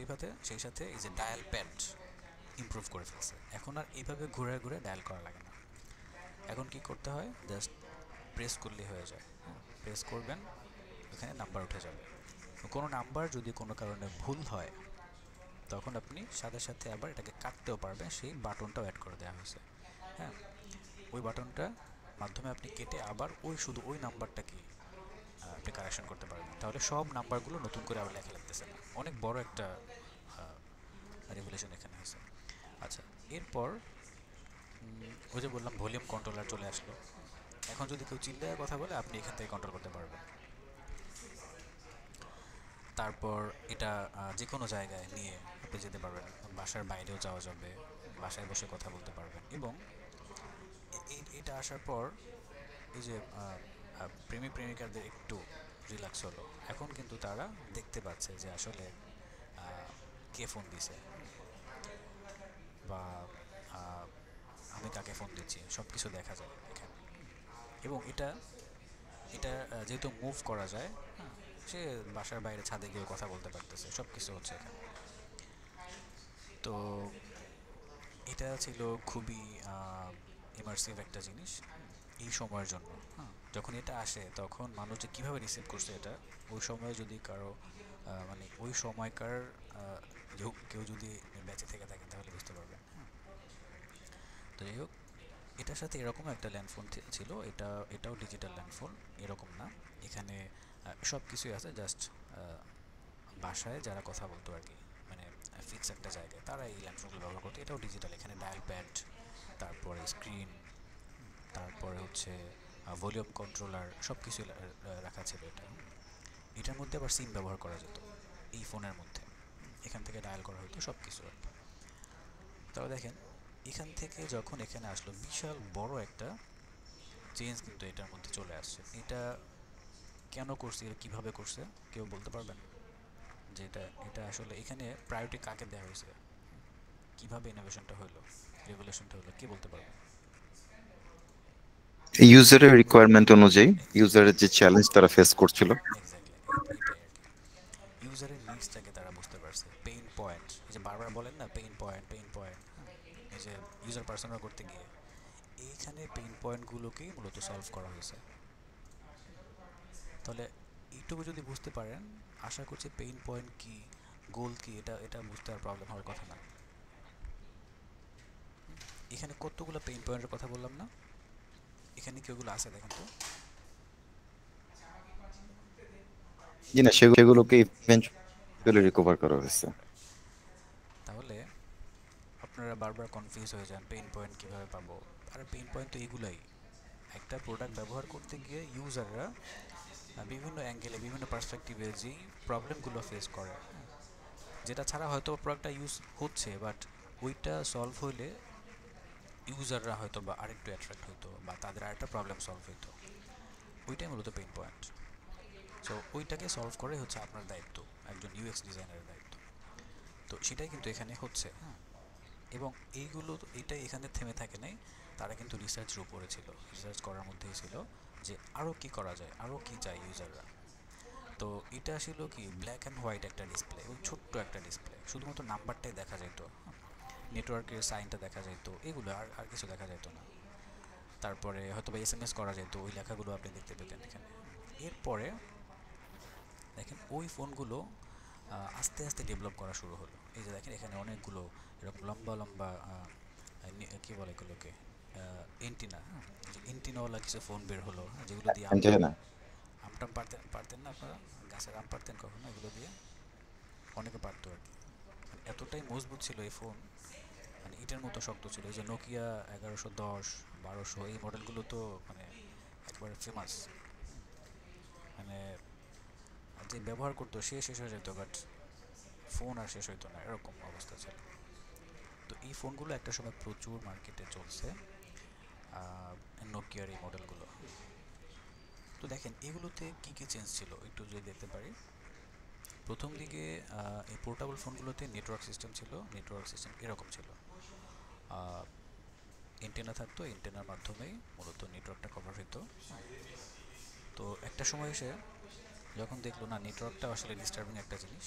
সেই সাথে এই যে ডায়াল প্যাড ইমপ্রুভ করে ফেলছে। এখন আর এইভাবে ঘুরে ঘুরে ডায়াল করা লাগে না, এখন কি করতে হয়? জাস্ট প্রেস করলেই হয়ে যায়। হ্যাঁ, প্রেস করবেন, এখানে নাম্বার উঠে যাবে। কোনো নাম্বার যদি কোনো কারণে ভুল হয়, তখন আপনি সাথে সাথে আবার এটাকে কাটতেও পারবেন, সেই বাটনটাও অ্যাড করে দেওয়া হয়েছে। হ্যাঁ, ওই বাটনটার মাধ্যমে আপনি কেটে আবার শুধু ওই নাম্বারটাকে আপনি কারেকশন করতে পারবেন। তাহলে সব নাম্বারগুলো নতুন করে আবার লেখা লাগতেছে না। অনেক বড় একটা রেভলিউশন এখানে হয়েছে। আচ্ছা, এরপর ওই যে বললাম ভলিউম কন্ট্রোলার চলে আসলো। এখন যদি কেউ চিল্লায় কথা বলে, আপনি এখান থেকে কন্ট্রোল করতে পারবেন। তারপর এটা যে কোনো জায়গায় নিয়ে আপনি যেতে পারবেন, বাসার বাইরেও যাওয়া যাবে, বাসায় বসে কথা বলতে পারবেন। এবং এটা আসার পর এই যে প্রেমিক প্রেমিকাদের একটু রিল্যাক্স হলো। এখন কিন্তু তারা দেখতে পাচ্ছে যে আসলে কে ফোন দিছে, বা আমি কাকে ফোন দিচ্ছি, সব কিছু দেখা যায় এখানে। এবং এটা যেহেতু মুভ করা যায়, হ্যাঁ, সে বাসার বাইরে ছাদে গিয়ে কথা বলতে পারতেছে, সব কিছু হচ্ছে এখানে। তো এটা ছিল খুবই ইমার্সিভ একটা জিনিস এই সময়ের জন্য। হ্যাঁ, যখন এটা আসে তখন মানুষ যে কীভাবে রিসিভ করছে এটা, ওই সময় যদি কারো মানে ওই সময়কার কেউ যদি বেঁচে থেকে থাকে তাহলে বুঝতে পারবেন। হ্যাঁ, তো যাই হোক, এটার সাথে এরকম একটা ল্যান্ডফোন ছিল। এটাও ডিজিটাল ল্যান্ডফোন, এরকম না। এখানে সব কিছুই আছে, জাস্ট বাসায় যারা কথা বলতো আর কি, মানে ফিক্স একটা জায়গায়, তারা এই ল্যান্ডফোনগুলো ব্যবহার করতো। এটাও ডিজিটাল, এখানে ডায়াল প্যাড, তারপরে স্ক্রিন, তারপরে হচ্ছে ভলিউম কন্ট্রোলার, সব কিছু রাখা ছিল। এটার মধ্যে আবার সিম ব্যবহার করা যেত এই ফোনের মধ্যে, এখান থেকে ডায়াল করা হতো সব কিছু আর কি। তবে দেখেন, এখান থেকে যখন এখানে আসলো, বিশাল বড় একটা চেঞ্জ কিন্তু এটার মধ্যে চলে আসছে। এটা কেন করছে, এটা কীভাবে করছে, কেউ বলতে পারবেন? যে এটা আসলে এখানে প্রায়োরিটি কাকে দেওয়া হয়েছে, কীভাবে ইনোভেশনটা হলো, রেভলিউশনটা হলো, কে বলতে পারবেন? ইউজারের রিকোয়ারমেন্ট অনুযায়ী ইউজারের যে চ্যালেঞ্জ তারা ফেস করছিল, এক্স্যাক্টলি, এটাই আর কি। ইউজারের নিডসটাকে তারা বুঝতে পারছে, পেইন পয়েন্ট, এই যে বারবার বলেন না পেইন পয়েন্ট, এই যে ইউজার পার্সোনা করতে গিয়ে এইখানে পেইন পয়েন্টগুলোকেই মূলত সলভ করা হয়েছে। তাহলে এইটুকু যদি বুঝতে পারেন, আশা করছি পেইন পয়েন্ট কি, গোল কি, এটা বুঝতে আর প্রবলেম হওয়ার কথা না। এখানে কতগুলো পেইন পয়েন্টের কথা বললাম না, এখানে কি ওগুলো আছে দেখেন তো? জি না, সেগুলোকে ইভেন্চুয়ালি রিকভার করা হয়েছে। তাহলে আপনারা বারবার কনফিউজ হয়ে যান, পেইন পয়েন্ট কীভাবে পাবো? আর পেইন পয়েন্ট তো এগুলাই, একটা প্রোডাক্ট ব্যবহার করতে গিয়ে ইউজাররা বিভিন্ন অ্যাঙ্গেলে, বিভিন্ন পার্সপেক্টিভে যেই প্রবলেমগুলো ফেস করে, যেটা ছাড়া হয়তো প্রোডাক্টটা ইউজ হচ্ছে, বাট ওইটা সলভ হইলে ইউজাররা হয়তো বা আরেকটু অ্যাট্রাক্ট হতো, বা তাদের আরেকটা প্রবলেম সলভ হইতো, ওইটাই মূলত পেইন পয়েন্ট। সো ওইটাকে সলভ করে হচ্ছে আপনার দায়িত্ব, একজন ইউএক্স ডিজাইনারের দায়িত্ব। তো সেটাই কিন্তু এখানে হচ্ছে। হ্যাঁ, এবং এইটাই এখানে থেমে থাকে নাই, তারা কিন্তু রিসার্চের উপরে ছিল, রিসার্চ করার মধ্যেই ছিল যে আরও কি করা যায়, আরও কি চাই ইউজাররা। তো এটা ছিল কি ব্ল্যাক অ্যান্ড হোয়াইট একটা ডিসপ্লে, ওই ছোট্ট একটা ডিসপ্লে, শুধুমাত্র নাম্বারটাই দেখা যেত, নেটওয়ার্কের সাইনটা দেখা যেত, এগুলো আর কিছু দেখা যেত না। তারপরে হয়তো বা SMS করা যেত, ওই লেখাগুলো আপনি দেখতে পেতেন এখানে। এরপরে দেখেন ওই ফোনগুলো আস্তে আস্তে ডেভেলপ করা শুরু হলো। এই যে দেখেন এখানে অনেকগুলো এরকম লম্বা লম্বা কী বলে এগুলোকে, এন্টিনা, এন্টিনাওয়ালা কিছু ফোন বের হলো, যেগুলো দিয়ে অ্যান্টেনা। আমটাম পারতেন না আপনারা? গাছের আম পারতেন কখনো এগুলো দিয়ে? অনেকে পারতো আর কি। এতটাই মজবুত ছিল এই ফোন, মানে ইটের মতো শক্ত ছিল। এই যে নোকিয়া 1110, 1200 এই মডেলগুলো তো মানে একবারে ফেমাস, মানে যে ব্যবহার করতো সে শেষ হয়ে যেত, বাট ফোন আর শেষ হইতো না, এরকম অবস্থা ছিল। তো এই ফোনগুলো একটা সময় প্রচুর মার্কেটে চলছে, নোকিয়ার এই মডেলগুলো। তো দেখেন এগুলোতে কী কী চেঞ্জ ছিল একটু যদি দেখতে পারি। প্রথম দিকে এই পোর্টেবল ফোনগুলোতে নেটওয়ার্ক সিস্টেম ছিল, নেটওয়ার্ক সিস্টেম এরকম ছিল, এন্টেনা থাকতো, এন্টেনার মাধ্যমেই মূলত নেটওয়ার্কটা কভার হতো। তো একটা সময় এসে যখন দেখলো না নেটওয়ার্কটা আসলে ডিস্টার্বিং একটা জিনিস।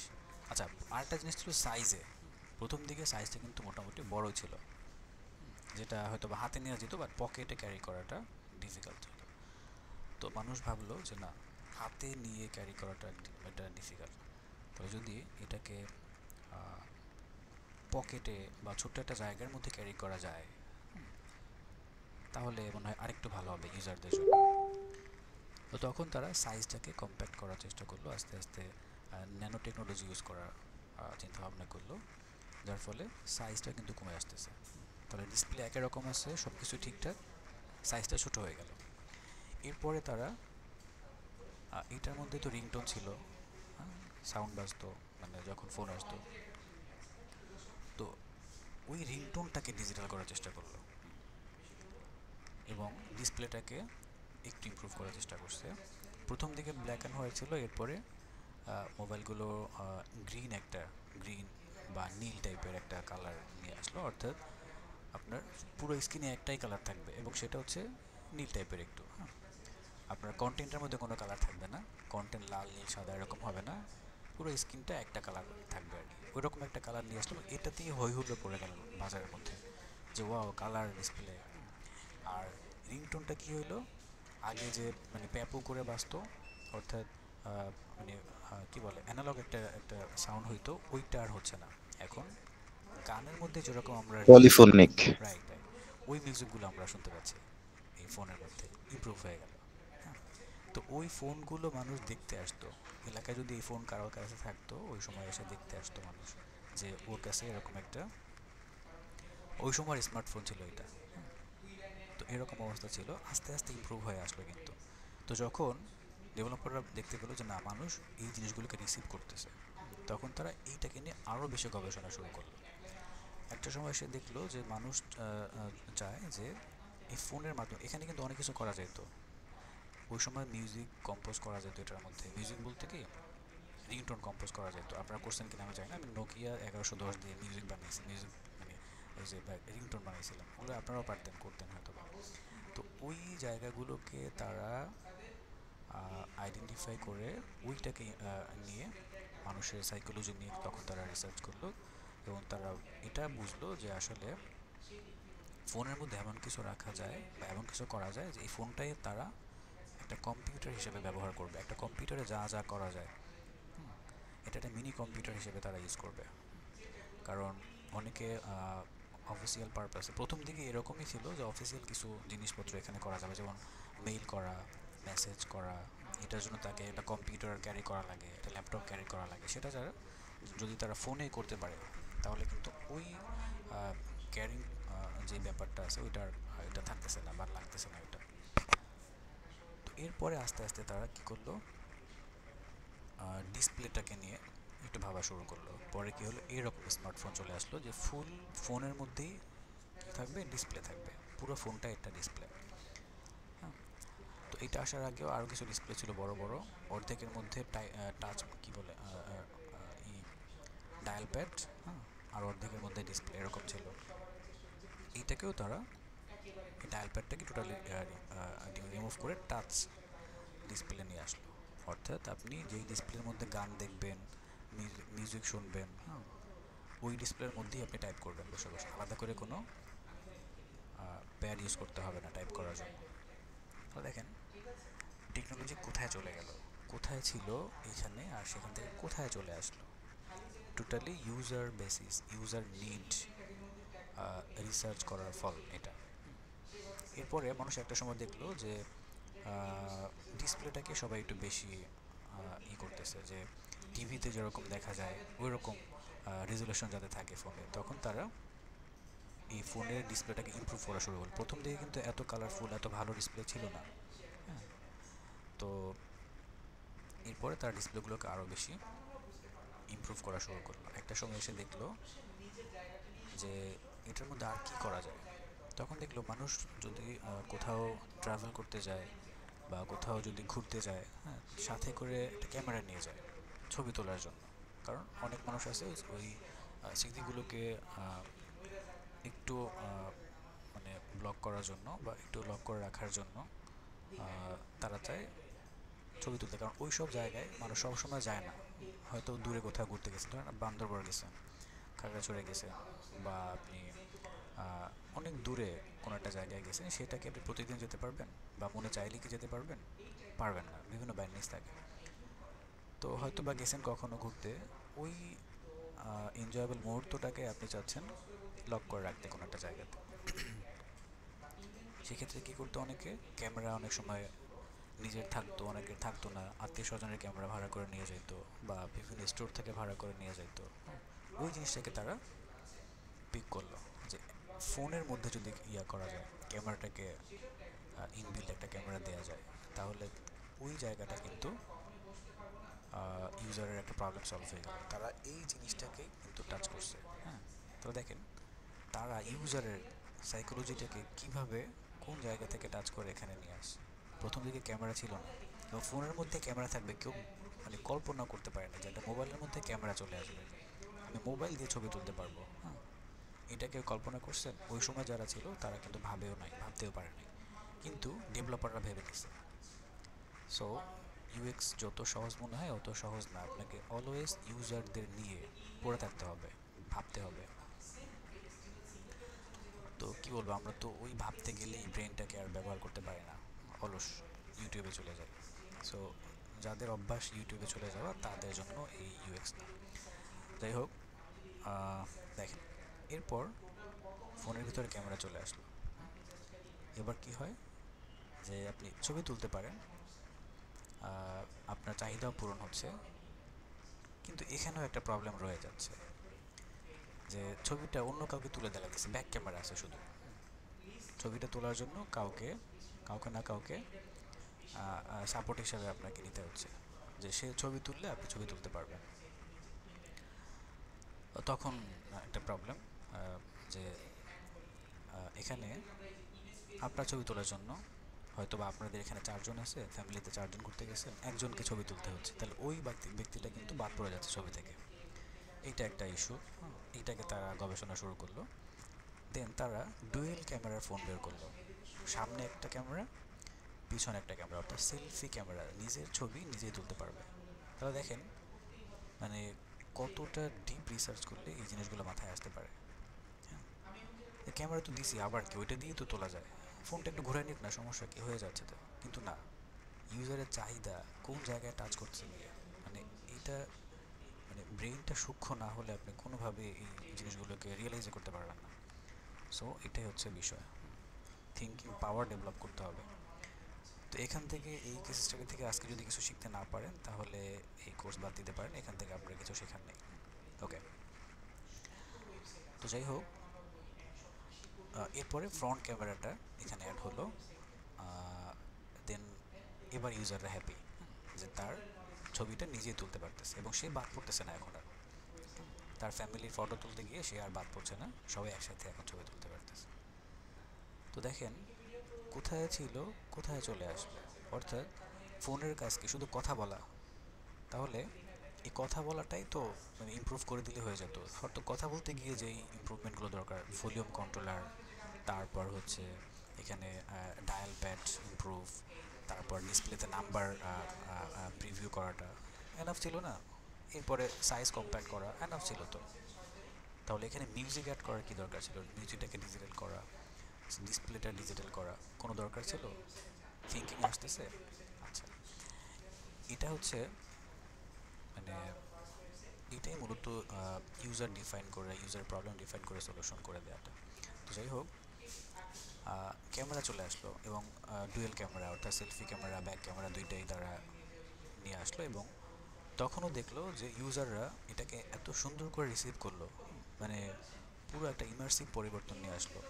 আচ্ছা, আরেকটা জিনিস ছিল সাইজে। প্রথম দিকে সাইজটা কিন্তু মোটামুটি বড় ছিল, যেটা হয়তো বা হাতে নেওয়া যেত, বাট পকেটে ক্যারি করাটা ডিফিকাল্ট ছিল। তো মানুষ ভাবলো যে না, হাতে নিয়ে ক্যারি করাটা এটা ডিফিকাল্ট, তাহলে যদি এটাকে পকেটে বা ছোট্ট একটা জায়গার মধ্যে ক্যারি করা যায়, তাহলে মনে হয় আরেকটু ভালো হবে ইউজারদের জন্য। তো তখন তারা সাইজটাকে কম্প্যাক্ট করার চেষ্টা করলো, আস্তে আস্তে ন্যানো টেকনোলজি ইউজ করার চিন্তা ভাবনা করলো, যার ফলে সাইজটা কিন্তু কমে আসতেছে। তাহলে ডিসপ্লে একই রকম আছে, সব কিছু ঠিকঠাক, সাইজটা ছোট হয়ে গেল। এরপরে তারা এটার মধ্যে তো রিংটোন ছিল, সাউন্ড বাজতো মানে যখন ফোন আসতো, তো ওই রিংটোনটাকে ডিজিটাল করার চেষ্টা করলো এবং ডিসপ্লেটাকে একটু ইমপ্রুভ করার চেষ্টা করছে। প্রথম দিকে ব্ল্যাক অ্যান্ড হোয়াইট ছিল, এরপরে মোবাইলগুলো গ্রিন বা নীল টাইপের একটা কালার নিয়ে আসলো, অর্থাৎ আপনার পুরো স্ক্রিনে একটাই কালার থাকবে এবং সেটা হচ্ছে নীল টাইপের একটু। হ্যাঁ, আপনার কন্টেন্টের মধ্যে কোনো কালার থাকবে না, কন্টেন্ট লাল নীল সাদা এরকম হবে না, পুরো স্ক্রিনটা একটা কালার থাকবে আর কি। ওইরকম একটা কালার নিয়ে আসলো, এটাতেই হই হুল্লোড় পড়ে গেল বাজারের মধ্যে যে ওয়াও কালার ডিসপ্লে। আর রিংটোনটা কী হইলো, আগে যে মানে প্যাপো করে বাজতো, অর্থাৎ মানে কী বলে অ্যানালগ একটা একটা সাউন্ড হইতো, ওইটা আর হচ্ছে না। এখন গানের মধ্যে যেরকম আমরা পলিফোনিক। রাইট রাইট ওই মিউজিকগুলো আমরা শুনতে পাচ্ছি এই ফোনের মধ্যে, ইমপ্রুভ হয়ে গেল। হ্যাঁ, তো ওই ফোনগুলো মানুষ দেখতে আসতো, এলাকায় যদি এই ফোন কারোর কাছে থাকতো ওই সময় এসে দেখতে আসতো মানুষ যে ওর কাছে এরকম একটা, ওই সময় স্মার্টফোন ছিল এটা। তো এরকম অবস্থা ছিল, আস্তে আস্তে ইমপ্রুভ হয়ে আসলো কিন্তু। তো যখন ডেভেলপাররা দেখতে পেলো যে না মানুষ এই জিনিসগুলোকে রিসিভ করতেছে, তখন তারা এইটাকে নিয়ে আরও বেশি গবেষণা শুরু করলো। একটা সময় এসে দেখলো যে মানুষ চায় যে এই ফোনের মাধ্যমে, এখানে কিন্তু অনেক কিছু করা যেত ওই সময়, মিউজিক কম্পোজ করা যেত এটার মধ্যে। মিউজিক বলতে কি রিংটোন কম্পোজ করা যেত, আপনারা করছেন কিনা আমি জানি না, আমি নোকিয়া 1110 দিয়ে মিউজিক বানিয়েছি, মিউজিক মানে এই যে রিংটোন বানিয়েছিলাম, ওগুলো আপনারাও পারতেন করতেন হয়তো বা। তো ওই জায়গাগুলোকে তারা আইডেন্টিফাই করে ওইটাকে নিয়ে মানুষের সাইকোলজি নিয়ে তখন তারা রিসার্চ করলো এবং তারা এটা বুঝলো যে আসলে ফোনের মধ্যে এমন কিছু রাখা যায় বা এমন কিছু করা যায় যে এই ফোনটাই তারা একটা কম্পিউটার হিসেবে ব্যবহার করবে, একটা কম্পিউটারে যা যা করা যায় এটা একটা মিনি কম্পিউটার হিসেবে তারা ইউজ করবে। কারণ অনেকে অফিসিয়াল পারপাসে, প্রথম দিকে এরকমই ছিল যে অফিসিয়াল কিছু জিনিসপত্র এখানে করা যাবে, যেমন মেইল করা, মেসেজ করা, এটার জন্য তাকে একটা কম্পিউটার ক্যারি করা লাগে, একটা ল্যাপটপ ক্যারি করা লাগে, সেটা যারা যদি তারা ফোনে করতে পারে তাহলে কিন্তু ওই ক্যারিং যে ব্যাপারটা আছে ওইটার এটা থাকতেছে না বা লাগতেছে না ওইটা। তো এরপরে আস্তে আস্তে তারা কী করলো, ডিসপ্লেটাকে নিয়ে একটু ভাবা শুরু করলো। পরে কী হলো, এইরকম স্মার্টফোন চলে আসলো যে ফুল ফোনের মধ্যেই কী থাকবে, ডিসপ্লে থাকবে, পুরো ফোনটা একটা ডিসপ্লে। হ্যাঁ, তো এটা আসার আগেও আরও কিছু ডিসপ্লে ছিল বড় বড়, অর্ধেকের মধ্যে টাচ কি বলে ডায়াল প্যাড, হ্যাঁ, আর অর্ধেকের মধ্যে ডিসপ্লে এরকম ছিল। এইটাকেও তারা এই ডায়াল প্যাডটাকে টোটালি রিমুভ করে টাচ ডিসপ্লে নিয়ে আসলো। অর্থাৎ আপনি যেই ডিসপ্লের মধ্যে গান দেখবেন, মিউজিক শুনবেন, হ্যাঁ, ওই ডিসপ্লের মধ্যেই আপনি টাইপ করবেন বসে বসে, আলাদা করে কোনো প্যাড ইউজ করতে হবে না টাইপ করার জন্য। তো দেখেন টেকনোলজি কোথায় চলে গেল, কোথায় ছিল এখানে আর সেখান থেকে কোথায় চলে আসলো। Totally user basis, user need research করার ফল এটা। এরপরে মানুষ একটা সময় দেখলো যে ডিসপ্লেটাকে সবাই একটু বেশি করতেছে, যে টিভিতে যেরকম দেখা যায় ওই রকম রেজুলেশন যাতে থাকে ফোনে, তখন তারা এই ফোনের ডিসপ্লেটাকে ইমপ্রুভ করা শুরু করলো। প্রথম দিকে কিন্তু এত কালারফুল, এত ভালো ডিসপ্লে ছিল না, হ্যাঁ। তো এরপরে তার ডিসপ্লেগুলোকে আরও বেশি ইমপ্রুভ করা শুরু করলো। একটা সময় এসে দেখলো যে এটার মধ্যে আর কী করা যায়। তখন দেখলো মানুষ যদি কোথাও ট্রাভেল করতে যায় বা কোথাও যদি ঘুরতে যায়, হ্যাঁ, সাথে করে একটা ক্যামেরা নিয়ে যায় ছবি তোলার জন্য। কারণ অনেক মানুষ আছে ওই স্মৃতিগুলোকে একটু মানে ব্লক করার জন্য বা একটু লক করে রাখার জন্য তারা চায় ছবি তুলতে। কারণ ওই সব জায়গায় মানুষ সবসময় যায় না, হয়তো দূরে কোথাও ঘুরতে গেছে, ধরেন বান্দরবান গেছেন, খাগড়াছড়ি গেছে, বা আপনি অনেক দূরে কোনো একটা জায়গায় গেছেন, সেটাকে আপনি প্রতিদিন যেতে পারবেন বা মনে চাইলে কি যেতে পারবেন? পারবেন না, বিভিন্ন ব্যান্ডেজ থাকে। তো হয়তো বা গেছেন কখনো ঘুরতে, ওই এনজয়েবল মুহূর্তটাকে আপনি চাচ্ছেন লক করে রাখতে কোনো একটা জায়গাতে। সেক্ষেত্রে কী করতো, অনেকে ক্যামেরা অনেক সময় নিজের থাকতো, অনেকের থাকতো না, আত্মীয় স্বজনের ক্যামেরা ভাড়া করে নিয়ে যেত বা বিভিন্ন স্টোর থেকে ভাড়া করে নিয়ে যেত। ওই জিনিসটাকে তারা পিক করলো যে ফোনের মধ্যে যদি করা যায়, ক্যামেরাটাকে ইনবিল্ট একটা ক্যামেরা দেওয়া যায়, তাহলে ওই জায়গাটা কিন্তু ইউজারের একটা প্রবলেম সলভ হয়ে গেল। তারা এই জিনিসটাকে কিন্তু টাচ করছে, হ্যাঁ। তো দেখেন তারা ইউজারের সাইকোলজিটাকে কিভাবে কোন জায়গা থেকে টাচ করে এখানে নিয়ে আসে। প্রথম দিকে ক্যামেরা ছিল না, এবং ফোনের মধ্যে ক্যামেরা থাকবে কেউ মানে কল্পনা করতে পারে না যে একটা মোবাইলের মধ্যে ক্যামেরা চলে আসবে, আমি মোবাইল দিয়ে ছবি তুলতে পারবো, হ্যাঁ। এটা কেউ কল্পনা করছেন? ওই সময় যারা ছিল তারা কিন্তু ভাবতেও পারে নাই, কিন্তু ডেভেলপাররা ভেবে নিছে। সো ইউএক্স যত সহজ মনে হয় অত সহজ না, আপনাকে অলওয়েজ ইউজারদের নিয়ে পড়ে থাকতে হবে, ভাবতে হবে। তো কী বলবো, আমরা তো ওই ভাবতে গেলেই ব্রেনটাকে আর ব্যবহার করতে পারি না, অলস ইউটিউবে চলে যায়। সো যাদের অভ্যাস ইউটিউবে চলে যাওয়া তাদের জন্য এই ইউএক্স না। যাই হোক, দেখেন এরপর ফোনের ভিতরে ক্যামেরা চলে আসলো। এবার কি হয় যে আপনি ছবি তুলতে পারেন, আপনার চাহিদাও পূরণ হচ্ছে, কিন্তু এখানেও একটা প্রবলেম রয়ে যাচ্ছে যে ছবিটা অন্য কাউকে তুলে দেওয়া লাগতেছে, ব্যাক ক্যামেরা আছে শুধু। ছবিটা তোলার জন্য কাউকে না কাউকে সাপোর্ট হিসাবে আপনাকে নিতে হচ্ছে, যে সে ছবি তুললে আপনি ছবি তুলতে পারবেন। তখন একটা প্রবলেম যে এখানে আপনার ছবি তোলার জন্য হয়তো বা আপনাদের এখানে 4 জন আছে, ফ্যামিলিতে 4 জন ঘুরতে গেছেন, একজনকে ছবি তুলতে হচ্ছে, তাহলে ওই ব্যক্তিটা কিন্তু বাদ পড়ে যাচ্ছে ছবি থেকে। এইটা একটা ইস্যু, এইটাকে তারা গবেষণা শুরু করলো। দেন তারা ডুয়েল ক্যামেরার ফোন বের করলো, সামনে একটা ক্যামেরা, পিছনে একটা ক্যামেরা, অর্থাৎ সেলফি ক্যামেরা, নিজের ছবি নিজেই তুলতে পারবে। তাহলে দেখেন মানে কতটা ডিপ রিসার্চ করলে এই জিনিসগুলো মাথায় আসতে পারে। হ্যাঁ, ক্যামেরা তো দিছি, আবার কি ওইটা দিয়ে তো তোলা যায়, ফোনটা একটু ঘুরে নিক না, সমস্যা কি হয়ে যাচ্ছে তো। কিন্তু না, ইউজারের চাহিদা কোন জায়গায় টাচ করছে গিয়ে, মানে এইটা মানে ব্রেইনটা সূক্ষ্ম না হলে আপনি কোনোভাবে এই জিনিসগুলোকে রিয়েলাইজ করতে পারবেন না। সো এটাই হচ্ছে বিষয়, থিঙ্কিং পাওয়ার ডেভেলপ করতে হবে। তো এখান থেকে এই কেস স্টাডি থেকে আজকে যদি কিছু শিখতে না পারেন তাহলে এই কোর্স বাদ দিতে পারেন, এখান থেকে আপনার কিছু শেখার নেই। ওকে, তো যাই হোক, এরপরে ফ্রন্ট ক্যামেরাটা এখানে অ্যাড হলো। দেন এবার ইউজাররা হ্যাপি যে তার ছবিটা নিজেই তুলতে পারতেছে এবং সে বাদ পড়তেছে না এখন আর, তার ফ্যামিলির ফটো তুলতে গিয়ে সে আর বাদ পড়ছে না, সবাই একসাথে এখন ছবি তুলতে পারতেছে। তো দেখেন কোথায় ছিল কোথায় চলে আসবে। অর্থাৎ ফোনের কাজ কি শুধু কথা বলা, তাহলে এই কথা বলাটাই তো মানে ইমপ্রুভ করে দিলে হয়ে যেত। হয়তো কথা বলতে গিয়ে যেই ইমপ্রুভমেন্টগুলো দরকার, ভলিউম কন্ট্রোলার, তারপর হচ্ছে এখানে ডায়াল প্যাড ইমপ্রুভ, তারপর ডিসপ্লেতে নাম্বার প্রিভিউ করাটা এনাফ ছিল না? এরপরে সাইজ কম্প্যাক্ট করা এনাফ ছিল তো। তাহলে এখানে মিউজিক অ্যাড করার কি দরকার ছিল? মিউজিকটাকে ডিজিটাল করা, ডিসপ্লেটা ডিজিটাল করা কোনো দরকার ছিল? থিঙ্কিং আসতেছে? আচ্ছা, এটা হচ্ছে মানে এটাই মূলত ইউজার ডিফাইন করে, ইউজার প্রবলেম ডিফাইন করে সলিউশন করে দেওয়াটা। তো যাই হোক, ক্যামেরা চলে আসলো এবং ডুয়েল ক্যামেরা অর্থাৎ সেলফি ক্যামেরা, ব্যাক ক্যামেরা দুইটাই তারা নিয়ে আসলো, এবং তখনও দেখলো যে ইউজাররা এটাকে এত সুন্দর করে রিসিভ করলো, মানে পুরো একটা ইমার্সিভ পরিবর্তন নিয়ে আসলো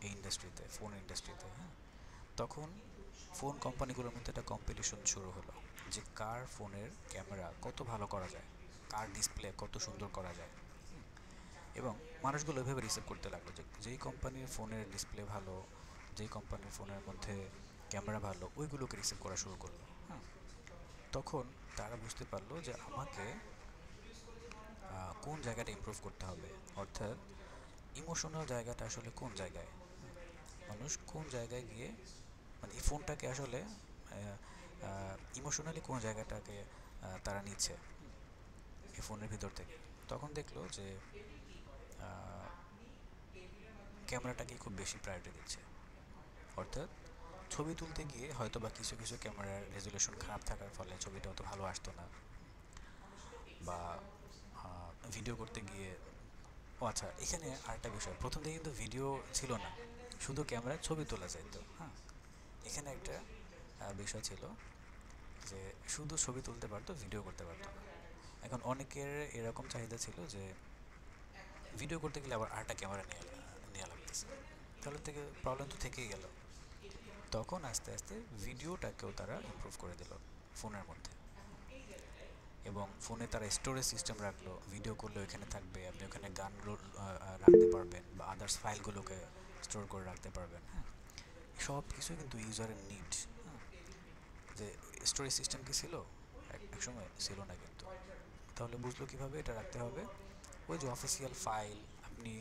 এই ইন্ডাস্ট্রিতে, ফোন ইন্ডাস্ট্রিতে। হ্যাঁ, তখন ফোন কোম্পানিগুলোর মধ্যে একটা কম্পিটিশন শুরু হলো যে কার ফোনের ক্যামেরা কত ভালো করা যায়, কার ডিসপ্লে কত সুন্দর করা যায়। এবং মানুষগুলো এভাবে রিসিভ করতে লাগলো যে যেই কোম্পানির ফোনের ডিসপ্লে ভালো, যেই কোম্পানির ফোনের মধ্যে ক্যামেরা ভালো, ওইগুলোকে রিসিভ করা শুরু করলো। হ্যাঁ, তখন তারা বুঝতে পারলো যে আমাকে কোন জায়গাটা ইমপ্রুভ করতে হবে, অর্থাৎ ইমোশনাল জায়গাটা আসলে কোন জায়গায়, মানুষ কোন জায়গায় গিয়ে মানে এই ফোনটাকে আসলে ইমোশনালি কোন জায়গাটাকে তারা নিচ্ছে এই ফোনের ভিতর থেকে। তখন দেখলো যে ক্যামেরাটাকে খুব বেশি প্রায়োরিটি দিচ্ছে। অর্থাৎ ছবি তুলতে গিয়ে হয়তো বা কিছু কিছু ক্যামেরার রেজুলেশন খারাপ থাকার ফলে ছবিটা অত ভালো আসতো না, বা ভিডিও করতে গিয়ে আচ্ছা, এখানে আরেকটা বিষয়, প্রথম দিকে কিন্তু ভিডিও ছিল না, শুধু ক্যামেরায় ছবি তোলা যেত। হ্যাঁ, এখানে একটা বিষয় ছিল যে শুধু ছবি তুলতে পারতো, ভিডিও করতে পারতো না। এখন অনেকের এরকম চাহিদা ছিল যে ভিডিও করতে গেলে আবার আরেকটা ক্যামেরা নেওয়া লাগতেছে, তাহলে থেকে প্রবলেম তো থেকেই গেল। তখন আস্তে আস্তে ভিডিওটাকেও তারা ইমপ্রুভ করে দিল ফোনের মধ্যে, এবং ফোনে তারা স্টোরেজ সিস্টেম রাখলো, ভিডিও করলে ওইখানে থাকবে, আপনি ওখানে গান রাখতে পারবেন বা আদার্স ফাইলগুলোকে স্টোর করে রাখতে পারবেন। হ্যাঁ, সব কিছুই কিন্তু ইউজারের নিড। হ্যাঁ, যে স্টোরেজ সিস্টেম কি ছিল এক সময়? ছিল না কিন্তু। তাহলে বুঝলো কীভাবে এটা রাখতে হবে? ওই যে অফিসিয়াল ফাইল, আপনি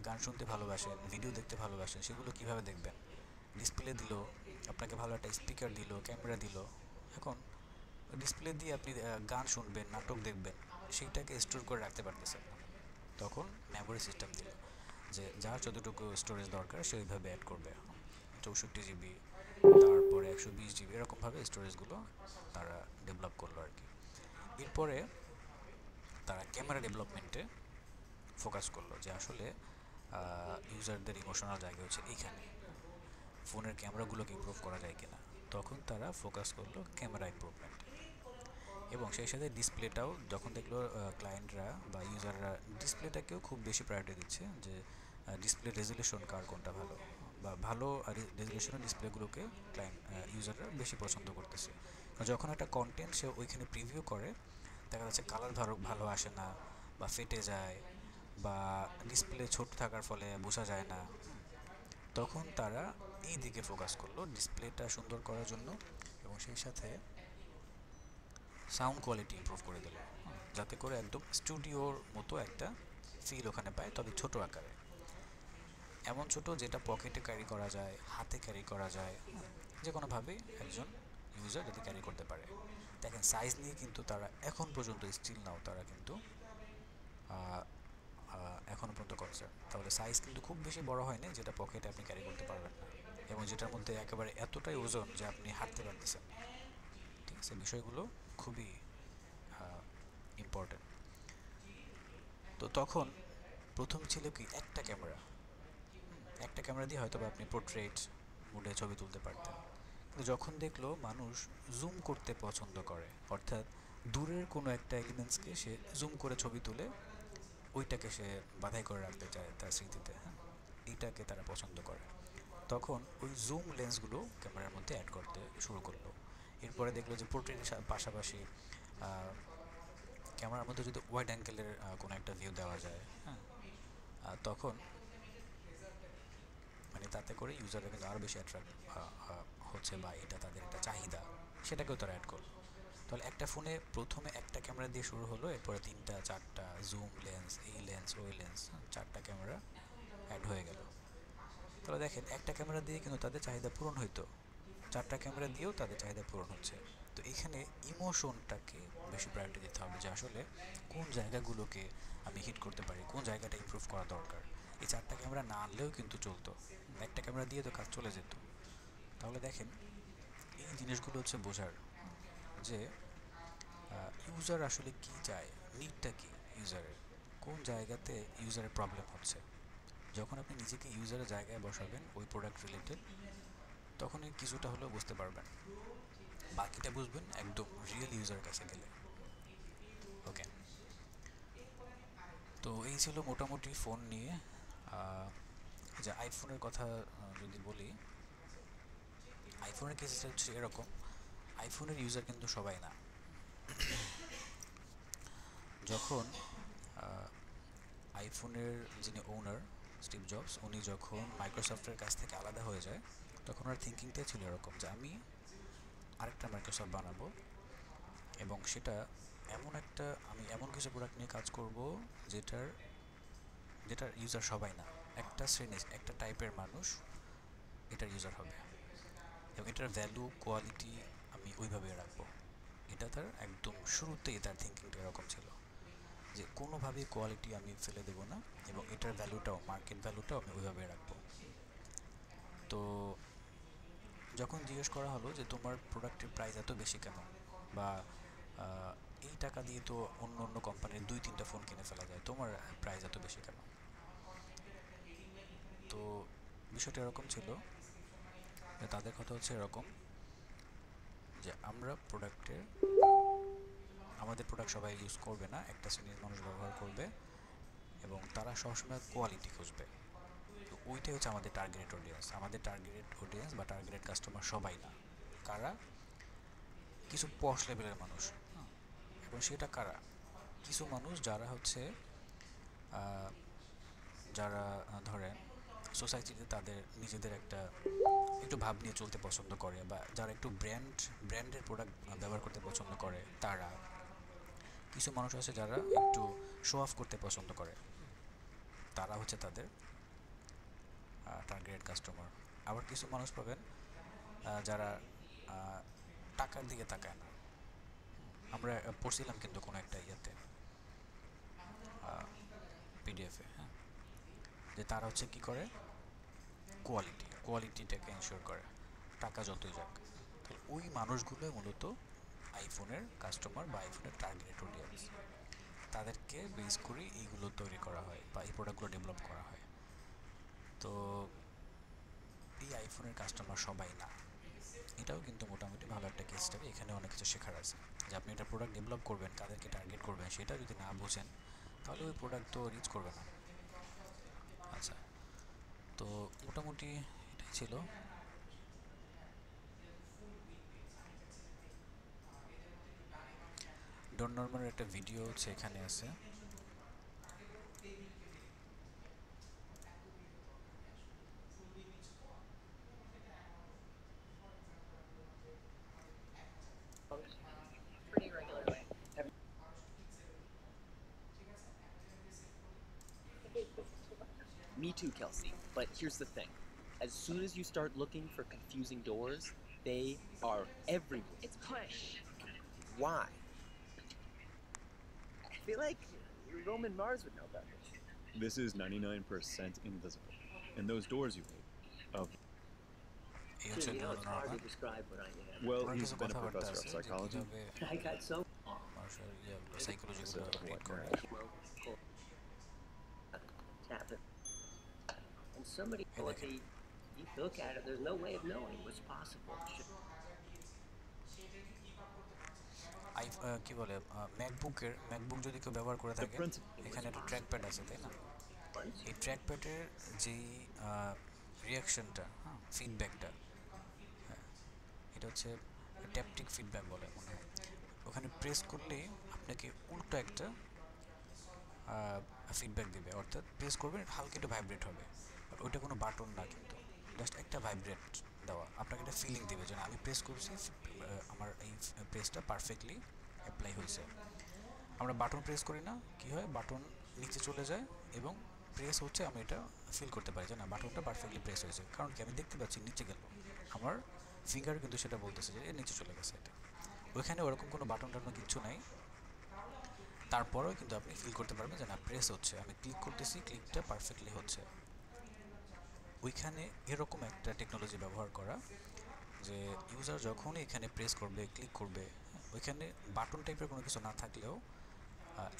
গান শুনতে ভালোবাসেন, ভিডিও দেখতে ভালোবাসেন, সেগুলো কীভাবে দেখবেন? ডিসপ্লে দিল, আপনাকে ভালো একটা স্পিকার দিল, ক্যামেরা দিল, এখন ডিসপ্লে দিয়ে আপনি গান শুনবেন, নাটক দেখবেন, সেইটাকে স্টোর করে রাখতে পারতেছেন না। তখন মেমোরি সিস্টেম দিল যে যার যতটুকু স্টোরেজ দরকার সে ওইভাবে অ্যাড করবে, 64 জিবি, তারপরে 120 জিবি, এরকমভাবে স্টোরেজগুলো তারা ডেভেলপ করলো আর কি। এরপরে তারা ক্যামেরা ডেভেলপমেন্টে ফোকাস করলো যে আসলে ইউজারদের ইমোশনাল জায়গা হচ্ছে এইখানে, ফোনের ক্যামেরাগুলোকে ইমপ্রুভ করা যায় কিনা। তখন তারা ফোকাস করলো ক্যামেরা ইমপ্রুভমেন্ট, এবং সেই সাথে ডিসপ্লেটাও যখন দেখলো ক্লায়েন্টরা বা ইউজাররা ডিসপ্লেটাকেও খুব বেশি প্রায়োরিটি দিচ্ছে, যে ডিসপ্লে রেজুলেশন কার কোনটা ভালো, বা ভালো রেজুলেশনের ডিসপ্লেগুলোকে ক্লায়েন্ট ইউজাররা বেশি পছন্দ করতেছে। যখন একটা কন্টেন্ট সে ওইখানে প্রিভিউ করে, দেখা যাচ্ছে কালার ভালো আসে না, বা ফেটে যায়, বা ডিসপ্লে ছোট থাকার ফলে বোঝা যায় না, তখন তারা এই দিকে ফোকাস করলো ডিসপ্লেটা সুন্দর করার জন্য, এবং সেই সাথে সাউন্ড কোয়ালিটি ইমপ্রুভ করে দিল, যাতে করে একদম স্টুডিওর মতো একটা ফিল ওখানে পায়, তবে ছোট আকারে, এমন ছোট যেটা পকেটে ক্যারি করা যায়, হাতে ক্যারি করা যায়, যে কোনোভাবেই একজন ইউজার যদি ক্যারি করতে পারে। দেখেন সাইজ নিয়ে কিন্তু তারা এখন পর্যন্ত স্টিল নাও তারা কিন্তু এখনও পর্যন্ত কনসার্ন। তাহলে সাইজ কিন্তু খুব বেশি বড় হয় না যেটা পকেটে আপনি ক্যারি করতে পারবেন না, এবং যেটার মধ্যে একেবারে এতটাই ওজন যে আপনি হাঁটতে পারতেছেন। ঠিক আছে, বিষয়গুলো খুবই ইম্পর্টেন্ট। তো তখন প্রথম ছিল কি একটা ক্যামেরা দিয়ে হয়তো আপনি পোর্ট্রেট মোডে ছবি তুলতে পারতেন, কিন্তু যখন দেখলো মানুষ জুম করতে পছন্দ করে, অর্থাৎ দূরের কোনো একটা এলিমেন্টসকে সে জুম করে ছবি তুলে ওইটাকে সে বাধাই করে রাখতে চায় তার স্মৃতিতে, হ্যাঁ, এইটাকে তারা পছন্দ করে, তখন ওই জুম লেন্সগুলো ক্যামেরার মধ্যে অ্যাড করতে শুরু করলো। এরপরে দেখলো যে পোর্ট্রেটের পাশাপাশি ক্যামেরার মধ্যে যদি ওয়াইড অ্যাঙ্গেলের কোনো একটা ভিউ দেওয়া যায়, হ্যাঁ, তখন মানে তাতে করে ইউজাররা কিন্তু আরও বেশি অ্যাট্রাক্ট হচ্ছে বা এটা তাদের একটা চাহিদা, সেটাকেও তারা অ্যাড করলো। তাহলে একটা ফোনে প্রথমে একটা ক্যামেরা দিয়ে শুরু হলো, এরপরে 3টা 4টা জুম লেন্স, এই লেন্স ওই লেন্স, 4টা ক্যামেরা অ্যাড হয়ে গেল। তাহলে দেখেন একটা ক্যামেরা দিয়ে কিন্তু তাদের চাহিদা পূরণ হইতো, 4টা ক্যামেরা দিয়েও তাদের চাহিদা পূরণ হচ্ছে। তো এখানে ইমোশনটাকে বেশি প্রায়োরিটি দিতে হবে, যে আসলে কোন জায়গাগুলোকে আমি হিট করতে পারি, কোন জায়গাটা ইমপ্রুভ করা দরকার। এই 4টা ক্যামেরা না আনলেও কিন্তু চলতো, একটা ক্যামেরা দিয়ে তো কাজ চলে যেত। তাহলে দেখেন এই জিনিসগুলো হচ্ছে বোঝার, যে ইউজার আসলে কি চায়, নিডটা কি ইউজারের, কোন জায়গাতে ইউজারের প্রবলেম হচ্ছে। যখন আপনি নিজেকে ইউজারের জায়গায় বসাবেন ওই প্রোডাক্ট রিলেটেড, তখনই কিছুটা হলেও বুঝতে পারবেন, বাকিটা বুঝবেন একদম রিয়েল ইউজারের কাছে গেলে। ওকে, তো এই ছিল মোটামুটি ফোন নিয়ে। যে আইফোনের কথা যদি বলি, আইফোনের কেসটা হচ্ছে এরকম, আইফোনের ইউজার কিন্তু সবাই না। যখন আইফোনের যিনি ওনার স্টিভ জবস, উনি যখন মাইক্রোসফটের কাছ থেকে আলাদা হয়ে যায়, তখন ওনার থিঙ্কিংটাই ছিল এরকম যে আমি আরেকটা মাইক্রোসফট বানাবো, এবং সেটা আমি এমন কিছু প্রোডাক্ট নিয়ে কাজ করব যেটার ইউজার সবাই না, একটা শ্রেণী, একটা টাইপের মানুষ এটার ইউজার হবে, এবং এটার ভ্যালু কোয়ালিটি আমি ওইভাবে রাখবো। এটা তার একদম শুরুতেই তার থিঙ্কিংটা এরকম ছিল, যে কোনোভাবেই কোয়ালিটি আমি ফেলে দেবো না, এবং এটার ভ্যালুটাও, মার্কেট ভ্যালুটাও আমি ওইভাবে রাখবো। তো যখন জিজ্ঞেস করা হলো যে তোমার প্রোডাক্টের প্রাইস এত বেশি কেন, বা এই টাকা দিয়ে তো অন্য অন্য কোম্পানির 2-3টা ফোন কিনে ফেলা যায়, তোমার প্রাইস এত বেশি কেন? তো বিষয়টা এরকম ছিল যে তাদের কথা হচ্ছে এরকম, যে আমাদের প্রোডাক্ট সবাই ইউজ করবে না, একটা শ্রেণীর মানুষ ব্যবহার করবে, এবং তারা সবসময় কোয়ালিটি খুঁজবে। তো ওইটাই হচ্ছে আমাদের টার্গেটেড অডিয়েন্স। আমাদের টার্গেটেড অডিয়েন্স বা টার্গেটেড কাস্টমার সবাই না, কারা? কিছু পশ লেভেলের মানুষ, এবং সেটা কারা? কিছু মানুষ যারা হচ্ছে যারা ধরেন সোসাইটিতে তাদের নিজেদের একটু ভাব নিয়ে চলতে পছন্দ করে, বা যারা একটু ব্র্যান্ডের প্রোডাক্ট ব্যবহার করতে পছন্দ করে তারা। কিছু মানুষ আছে যারা একটু শো অফ করতে পছন্দ করে, তারা হচ্ছে তাদের টার্গেটেড কাস্টমার। আবার কিছু মানুষ পাবেন যারা টাকার দিকে তাকায় না। আমরা পড়ছিলাম কিন্তু কোনো একটা ইয়েতে, পিডিএফে, হ্যাঁ, যে তারা হচ্ছে কি করে, কোয়ালিটিটাকে এনশিওর করে, টাকা যতই যাক। তাহলে ওই মানুষগুলো মূলত আইফোনের কাস্টমার বা আইফোনের টার্গেটেড অডিয়েন্স, তাদেরকে বেস করে এইগুলো তৈরি করা হয় বা এই প্রোডাক্টগুলো ডেভেলপ করা হয়। তো এই আইফোনের কাস্টমার সবাই না, এটাও কিন্তু মোটামুটি ভালো একটা কেস স্টাডি। এখানে অনেক কিছু শেখার আছে, যে আপনি একটা প্রোডাক্ট ডেভেলপ করবেন, কাদেরকে টার্গেট করবেন, সেটা যদি না বোঝেন তাহলে ওই প্রোডাক্ট তো রিচ করবে না। আচ্ছা, তো মোটামুটি এটাই ছিল। ডন নরমানের একটা ভিডিও হচ্ছে এখানে আছে, pretty regularly. Me too, Kelsey. But here's the thing. As soon as you start looking for confusing doors, they are everywhere. It's push. Why? I feel like Roman Mars would know better. This is 99% invisible. And those doors you made of You know, it's hard to describe what I am. well, he's been a professor of psychology. I got so সাইকোলজিগুলো read করে। tap it. And somebody told me, you look at it, there's no way of knowing what's possible. কি বলে, MacBook যদি কেউ ব্যবহার করে থাকে, এখানে একটা ট্র্যাক প্যাড আছে, তাই না? এই ট্র্যাক প্যাডের যেই রিয়াকশনটা, হ্যাঁ, ফিডব্যাকটা, হ্যাঁ, এটা হচ্ছে ট্যাপটিক ফিডব্যাক বলে মনে হয়। ওখানে প্রেস করলেই আপনাকে উল্টো একটা ফিডব্যাক দেবে, অর্থাৎ প্রেস করবেন হালকা একটু ভাইব্রেট হবে, বাট ওইটা কোনো বাটন না, কিন্তু জাস্ট একটা দেওয়া, আপনাকে একটা ফিলিং দেবে যে আমি প্রেস করছি, আমার এই প্রেসটা পারফেক্টলি অ্যাপ্লাই হয়েছে। আমরা বাটন প্রেস করি না, কি হয় বাটন নিচে চলে যায় এবং প্রেস হচ্ছে আমি এটা ফিল করতে পারি যে না বাটনটা পারফেক্টলি প্রেস হয়েছে, কারণ কি আমি দেখতে পাচ্ছি নিচে গেল, আমার ফিঙ্গার কিন্তু সেটা বলতেছে যে এর নিচে চলে গেছে। এটা ওইখানে ওরকম কোনো বাটন টাটন কিচ্ছু নাই, তারপরেও কিন্তু আপনি ফিল করতে পারবেন যে না প্রেস হচ্ছে, আমি ক্লিক করতেছি, ক্লিকটা পারফেক্টলি হচ্ছে। ওইখানে এরকম একটা টেকনোলজি ব্যবহার করা যে ইউজার যখনই এখানে প্রেস করবে, ক্লিক করবে, ওইখানে বাটন টাইপের কোনো কিছু না থাকলেও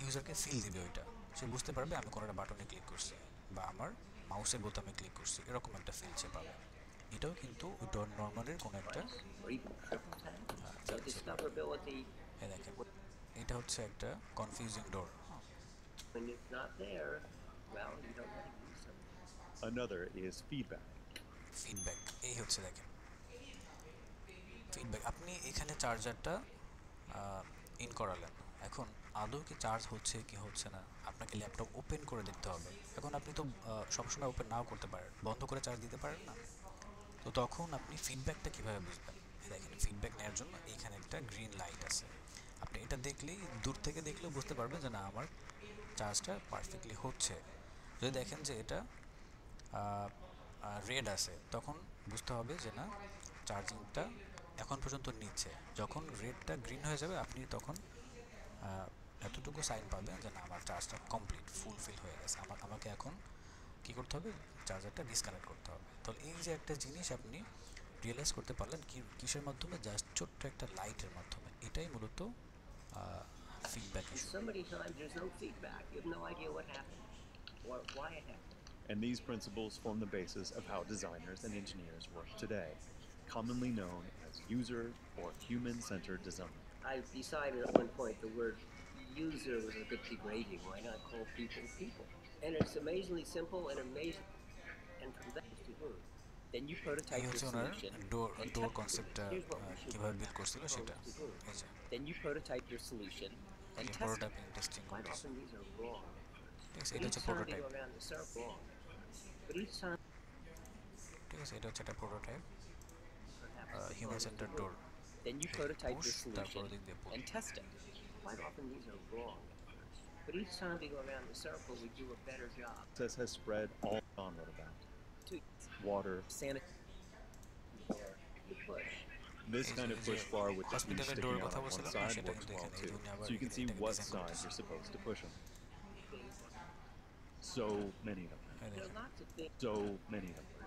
ইউজারকে ফিল দিবে, ওইটা সে বুঝতে পারবে আমি কোনো একটা বাটনে ক্লিক করছি বা আমার মাউসের বোতামে ক্লিক করছি, এরকম একটা ফিল সে পাবে। এটাও কিন্তু ডোর নর্মালের কোনো একটা দেখেন, এটা হচ্ছে একটা confusing door. Another is feedback. Feedback, এই হচ্ছে দেখেন ফিডব্যাক। আপনি এখানে চার্জারটা ইন করালেন, এখন আদৌ কি চার্জ হচ্ছে কি হচ্ছে না আপনাকে ল্যাপটপ ওপেন করে দেখতে হবে। এখন আপনি তো সবসময় ওপেন নাও করতে পারেন, বন্ধ করে চার্জ দিতে পারেন না, তো তখন আপনি ফিডব্যাকটা কীভাবে বুঝবেন? দেখেন ফিডব্যাক নেওয়ার জন্য এইখানে একটা গ্রিন লাইট আছে, আপনি এটা দেখলেই দূর থেকে দেখলেও বুঝতে পারবেন যে না আমার চার্জটা পারফেক্টলি হচ্ছে। যদি দেখেন যে এটা রেড আছে তখন বুঝতে হবে যে না চার্জিংটা এখন পর্যন্ত নিচ্ছে। যখন রেডটা গ্রিন হয়ে যাবে আপনি তখন এতটুকু সাইন পাবেন যে না আমার চার্জটা কমপ্লিট ফুলফিল হয়ে গেছে, আমাকে এখন কী করতে হবে, চার্জারটা ডিসকানেক্ট করতে হবে। তাহলে এই যে একটা জিনিস আপনি রিয়েলাইজ করতে পারলেন কিসের মাধ্যমে, জাস্ট ছোট্ট একটা লাইটের মাধ্যমে। এটাই মূলত feedback issue. And these principles form the basis of how designers and engineers work today, commonly known as user or human-centered design. I decided at one point the word user was a bit degrading. Why not call people people? And it's amazingly simple and amazing. And from that to word. Then you prototype your solution. ডোর কনসেপ্টটা কিভাবে build করছিল সেটা। Then you prototype your solution and test prototyping testing quite করতেছে। often these are wrong. এটা হচ্ছে prototype, Around the circle. But each time ঠিক আছে, এটা হচ্ছে একটা prototype human centre door. then you prototype your তারপর solution দিক দিয়ে and test it. Quite often these are wrong. But each time we go around the circle, we do a better job. This has spread all on what about water. You push. This kind of push bar with the keys হসপিটালের sticking ডোরের out কথা on one বলছিলাম, side সেটা works কিন্তু well এখানে too, আবার so you can see এটাকে what design side করতেছে। you're supposed to push them. So many of them. There are lots of things. So many of them.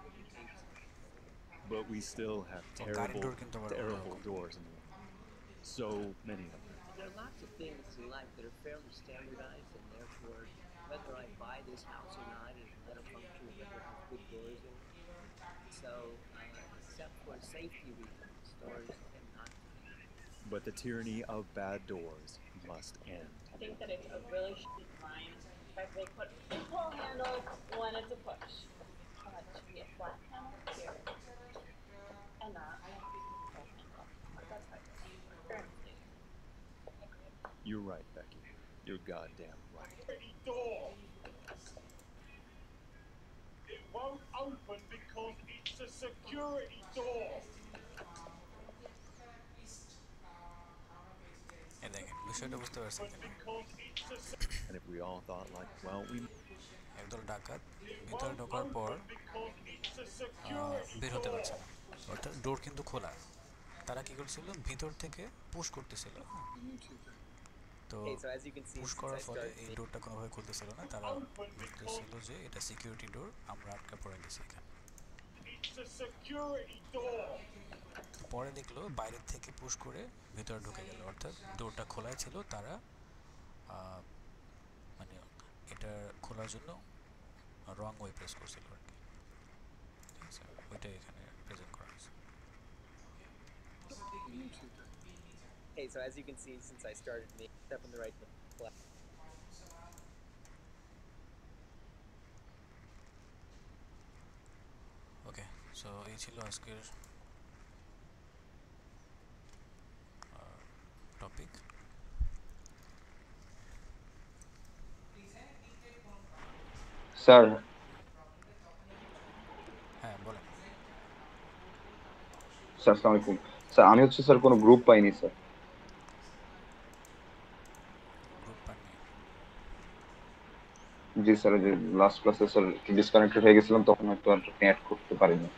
But we still have terrible, terrible doors in the world. So many of them. There are lots of things in life that are fairly standardized, and therefore, whether I buy this house or not is not a function of whether it has good doors in it. So, except for safety reasons, doors cannot. But the tyranny of bad doors must end. I think that it's a really shitty design. If they put pull handle when it's a push. It should be a flat panel here. And not a pull handle. That's how You're right, Becky. You're goddamn right. Door. It won't open because it's a security door. দেখেন বিষয়টা বুঝতে পারছেন কিনা? And if we all thought like, well, we একদল ডাকাত ভিতরে ঢোকার পর বের হতে পারছে না, অর্থাৎ ডোর কিন্তু খোলা, তারা কি করছিল ভিতর থেকে পুশ করতেছিল। তো পুশ করার ফলে এই ডোরটা কোনোভাবে খুলতেছিল না, তারা বুঝতেছিল যে এটা সিকিউরিটি ডোর, আমরা আটকা পড়ে গেছি এখানে। পরে দেখলো বাইরের থেকে পুশ করে ভিতরে ঢুকে গেল, অর্থাৎ ডোরটা খোলাই ছিল, তারা মানে এটা খোলার জন্য রং ওয়ে প্রেস করছিল আর কি। ঠিক আছে, ওইটাই এখানে প্রেজেন্ট করা হয়েছে। Hey, so as you can see, since I started making step in the right place. Okay, so এই ছিল আজকের টপিক। স্যার হ্যাঁ বলেন। স্যার আসসালামু আলাইকুম। স্যার আমি হচ্ছে স্যার কোনো গ্রুপ পাইনি স্যার। গ্রুপ পাননি? জি স্যার, যে লাস্ট ক্লাসে স্যার একটু ডিসকানেক্টেড হয়ে গেছিলাম, তখন হয়তো আর অ্যাড করতে পারিনি,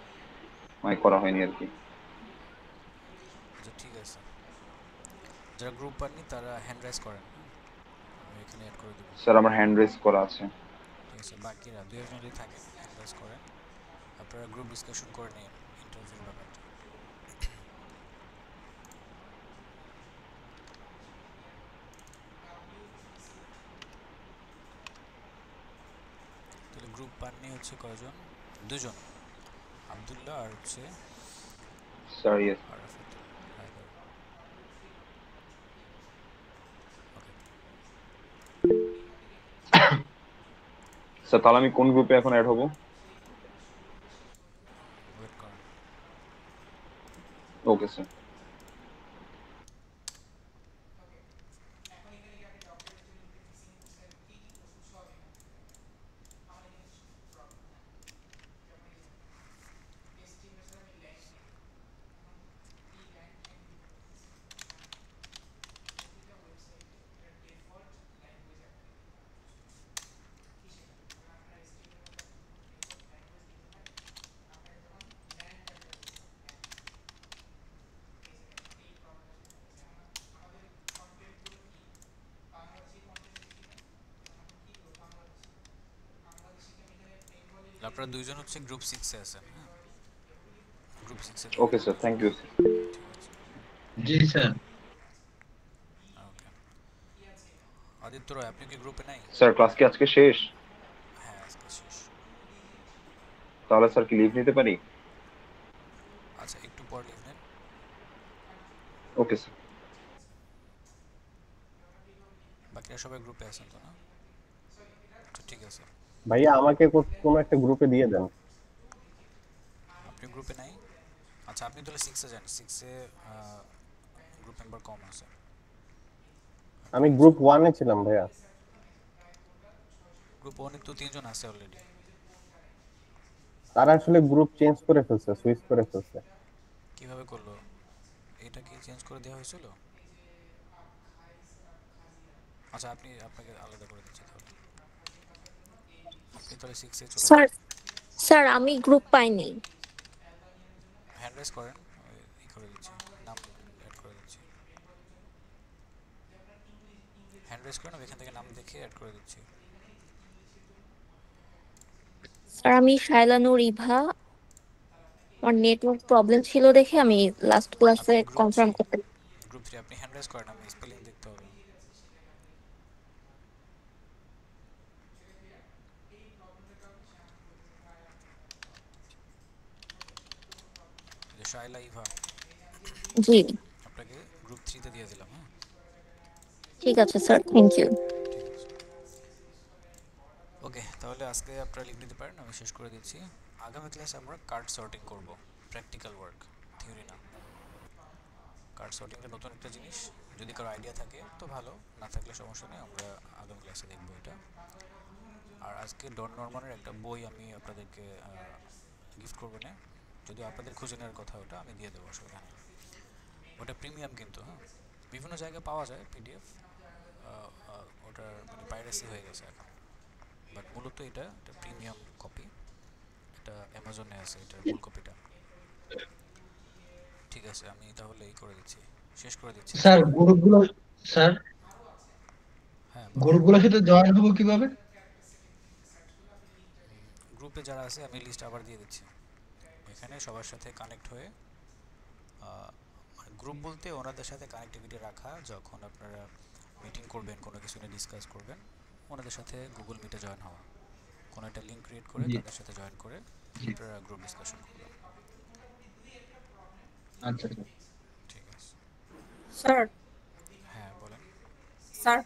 মানে করা হয়নি আর কি। আচ্ছা ঠিক আছে, যারা গ্রুপ পাননি তারা হ্যান্ড রাইজ করেন, আমি এখানে অ্যাড করে দেবো। স্যার আমার হ্যান্ড রেজ করা আছে। ঠিক আছে, বাকিরা দুই একজন যদি থাকেন হ্যান্ড রাইজ করেন, আপনারা গ্রুপ ডিসকাশন করে নিন ইন্টারভিউর ব্যাপারটা। তাহলে গ্রুপ পাননি হচ্ছে কয়জন? দুজন, আব্দুল্লাহ আর হচ্ছে sir yes. Arafatul Haider. Sir তাহলে আমি কোন গ্রুপে এখন অ্যাড হব? ওয়েট করেন। Okay sir. আপনারা দুইজন হচ্ছে গ্রুপ 6 এ আছেন, হ্যাঁ গ্রুপ 6 এ। Okay sir, thank you sir. জি স্যার। ওকে, আদিত্য রয় আপনি কি গ্রুপে নাই? স্যার ক্লাস কি আজকে শেষ? হ্যাঁ আজকে শেষ। তাহলে স্যার কি লিভ নিতে পারি? আচ্ছা একটু পর লিভ নেন। Okay sir. বাকিরা সবাই গ্রুপে আছেন তো না? তো ঠিক আছে। ভাইয়া আমাকে কোনো একটা গ্রুপে দিয়ে দেন। আপনি গ্রুপে নাই? আচ্ছা আপনি তাহলে 6 এ যান, 6 এ গ্রুপ মেম্বার কম আছে। আমি গ্রুপ 1 এ ছিলাম ভাইয়া। গ্রুপ 1 এ তো 3 জন আছে অলরেডি। তারা আসলে গ্রুপ চেঞ্জ করে ফেলছে, সুইচ করে ফেলছে। কিভাবে করলো? এটা কি চেঞ্জ করে দেওয়া হয়েছিল? আচ্ছা আপনাকে আলাদা করে দিচ্ছি তাহলে। আপনি তাহলে 6 এ চলে স্যার স্যার আমি গ্রুপ পাইনি। হ্যান্ড রাইজ করেন, ই করে দিচ্ছি, নাম অ্যাড করে দিচ্ছি। হ্যান্ড রাইজ করেন, আমি এখান থেকে নাম দেখে অ্যাড করে দিচ্ছি। স্যার আমি শায়লানুর ইভা, আমার নেটওয়ার্ক প্রবলেম ছিল দেখে আমি লাস্ট ক্লাসে কনফার্ম করতে। গ্রুপ 3 আপনি হ্যান্ড রাইজ করেন, আমি স্পেলিং দেখতে হবে। শায়লা ইভা। জি আপনাকে গ্রুপ 3 তে দিয়ে দিলাম। হ্যাঁ ঠিক আছে স্যার, থ্যাংক ইউ। ওকে, তাহলে আজকে আপনারা লিভ নিতে পারেন, আমি শেষ করে দিচ্ছি। আগামী ক্লাসে আমরা কার্ড সর্টিং করব, প্র্যাকটিক্যাল ওয়ার্ক, থিওরি না। কার্ড সর্টিংটা নতুন একটা জিনিস, যদি কারো আইডিয়া থাকে তো ভালো, না থাকলে সমস্যা নেই, আমরা আগামী ক্লাসে দেখব এটা। আর আজকে ডন নরমানের একটা বই আমি আপনাদেরকে গিফট করবো না, যদি আপনাদের খুঁজে নেওয়ার কথা ওটা আমি দিয়ে দেবো, অসুবিধা নেই। ওটা প্রিমিয়াম কিন্তু, হ্যাঁ বিভিন্ন জায়গায় পাওয়া যায় পিডিএফ, ওটার মানে পাইরেসি হয়ে গেছে এখন, বাট মূলত এটা একটা প্রিমিয়াম কপি, এটা অ্যামাজনে আছে এটার মূল কপিটা। ঠিক আছে, আমি তাহলে এই করে দিচ্ছি, শেষ করে দিচ্ছি। স্যার গ্রুপগুলো, স্যার হ্যাঁ গ্রুপগুলোর সাথে জয়েন হবো কিভাবে? গ্রুপে যারা আছে আমি লিস্ট আবার দিয়ে দিচ্ছি, এখানে সবার সাথে কানেক্ট হয়ে, গ্রুপ বলতে ওনাদের সাথে কানেক্টিভিটি রাখা, যখন আপনারা মিটিং করবেন, কোনো কিছু নিয়ে ডিসকাস করবেন, ওনাদের সাথে গুগল মিটে জয়েন হওয়া, কোনো একটা লিঙ্ক ক্রিয়েট করে তাদের সাথে জয়েন করে আপনারা গ্রুপ ডিসকাশন করবেন। আচ্ছা ঠিক আছে স্যার। হ্যাঁ বলেন। স্যার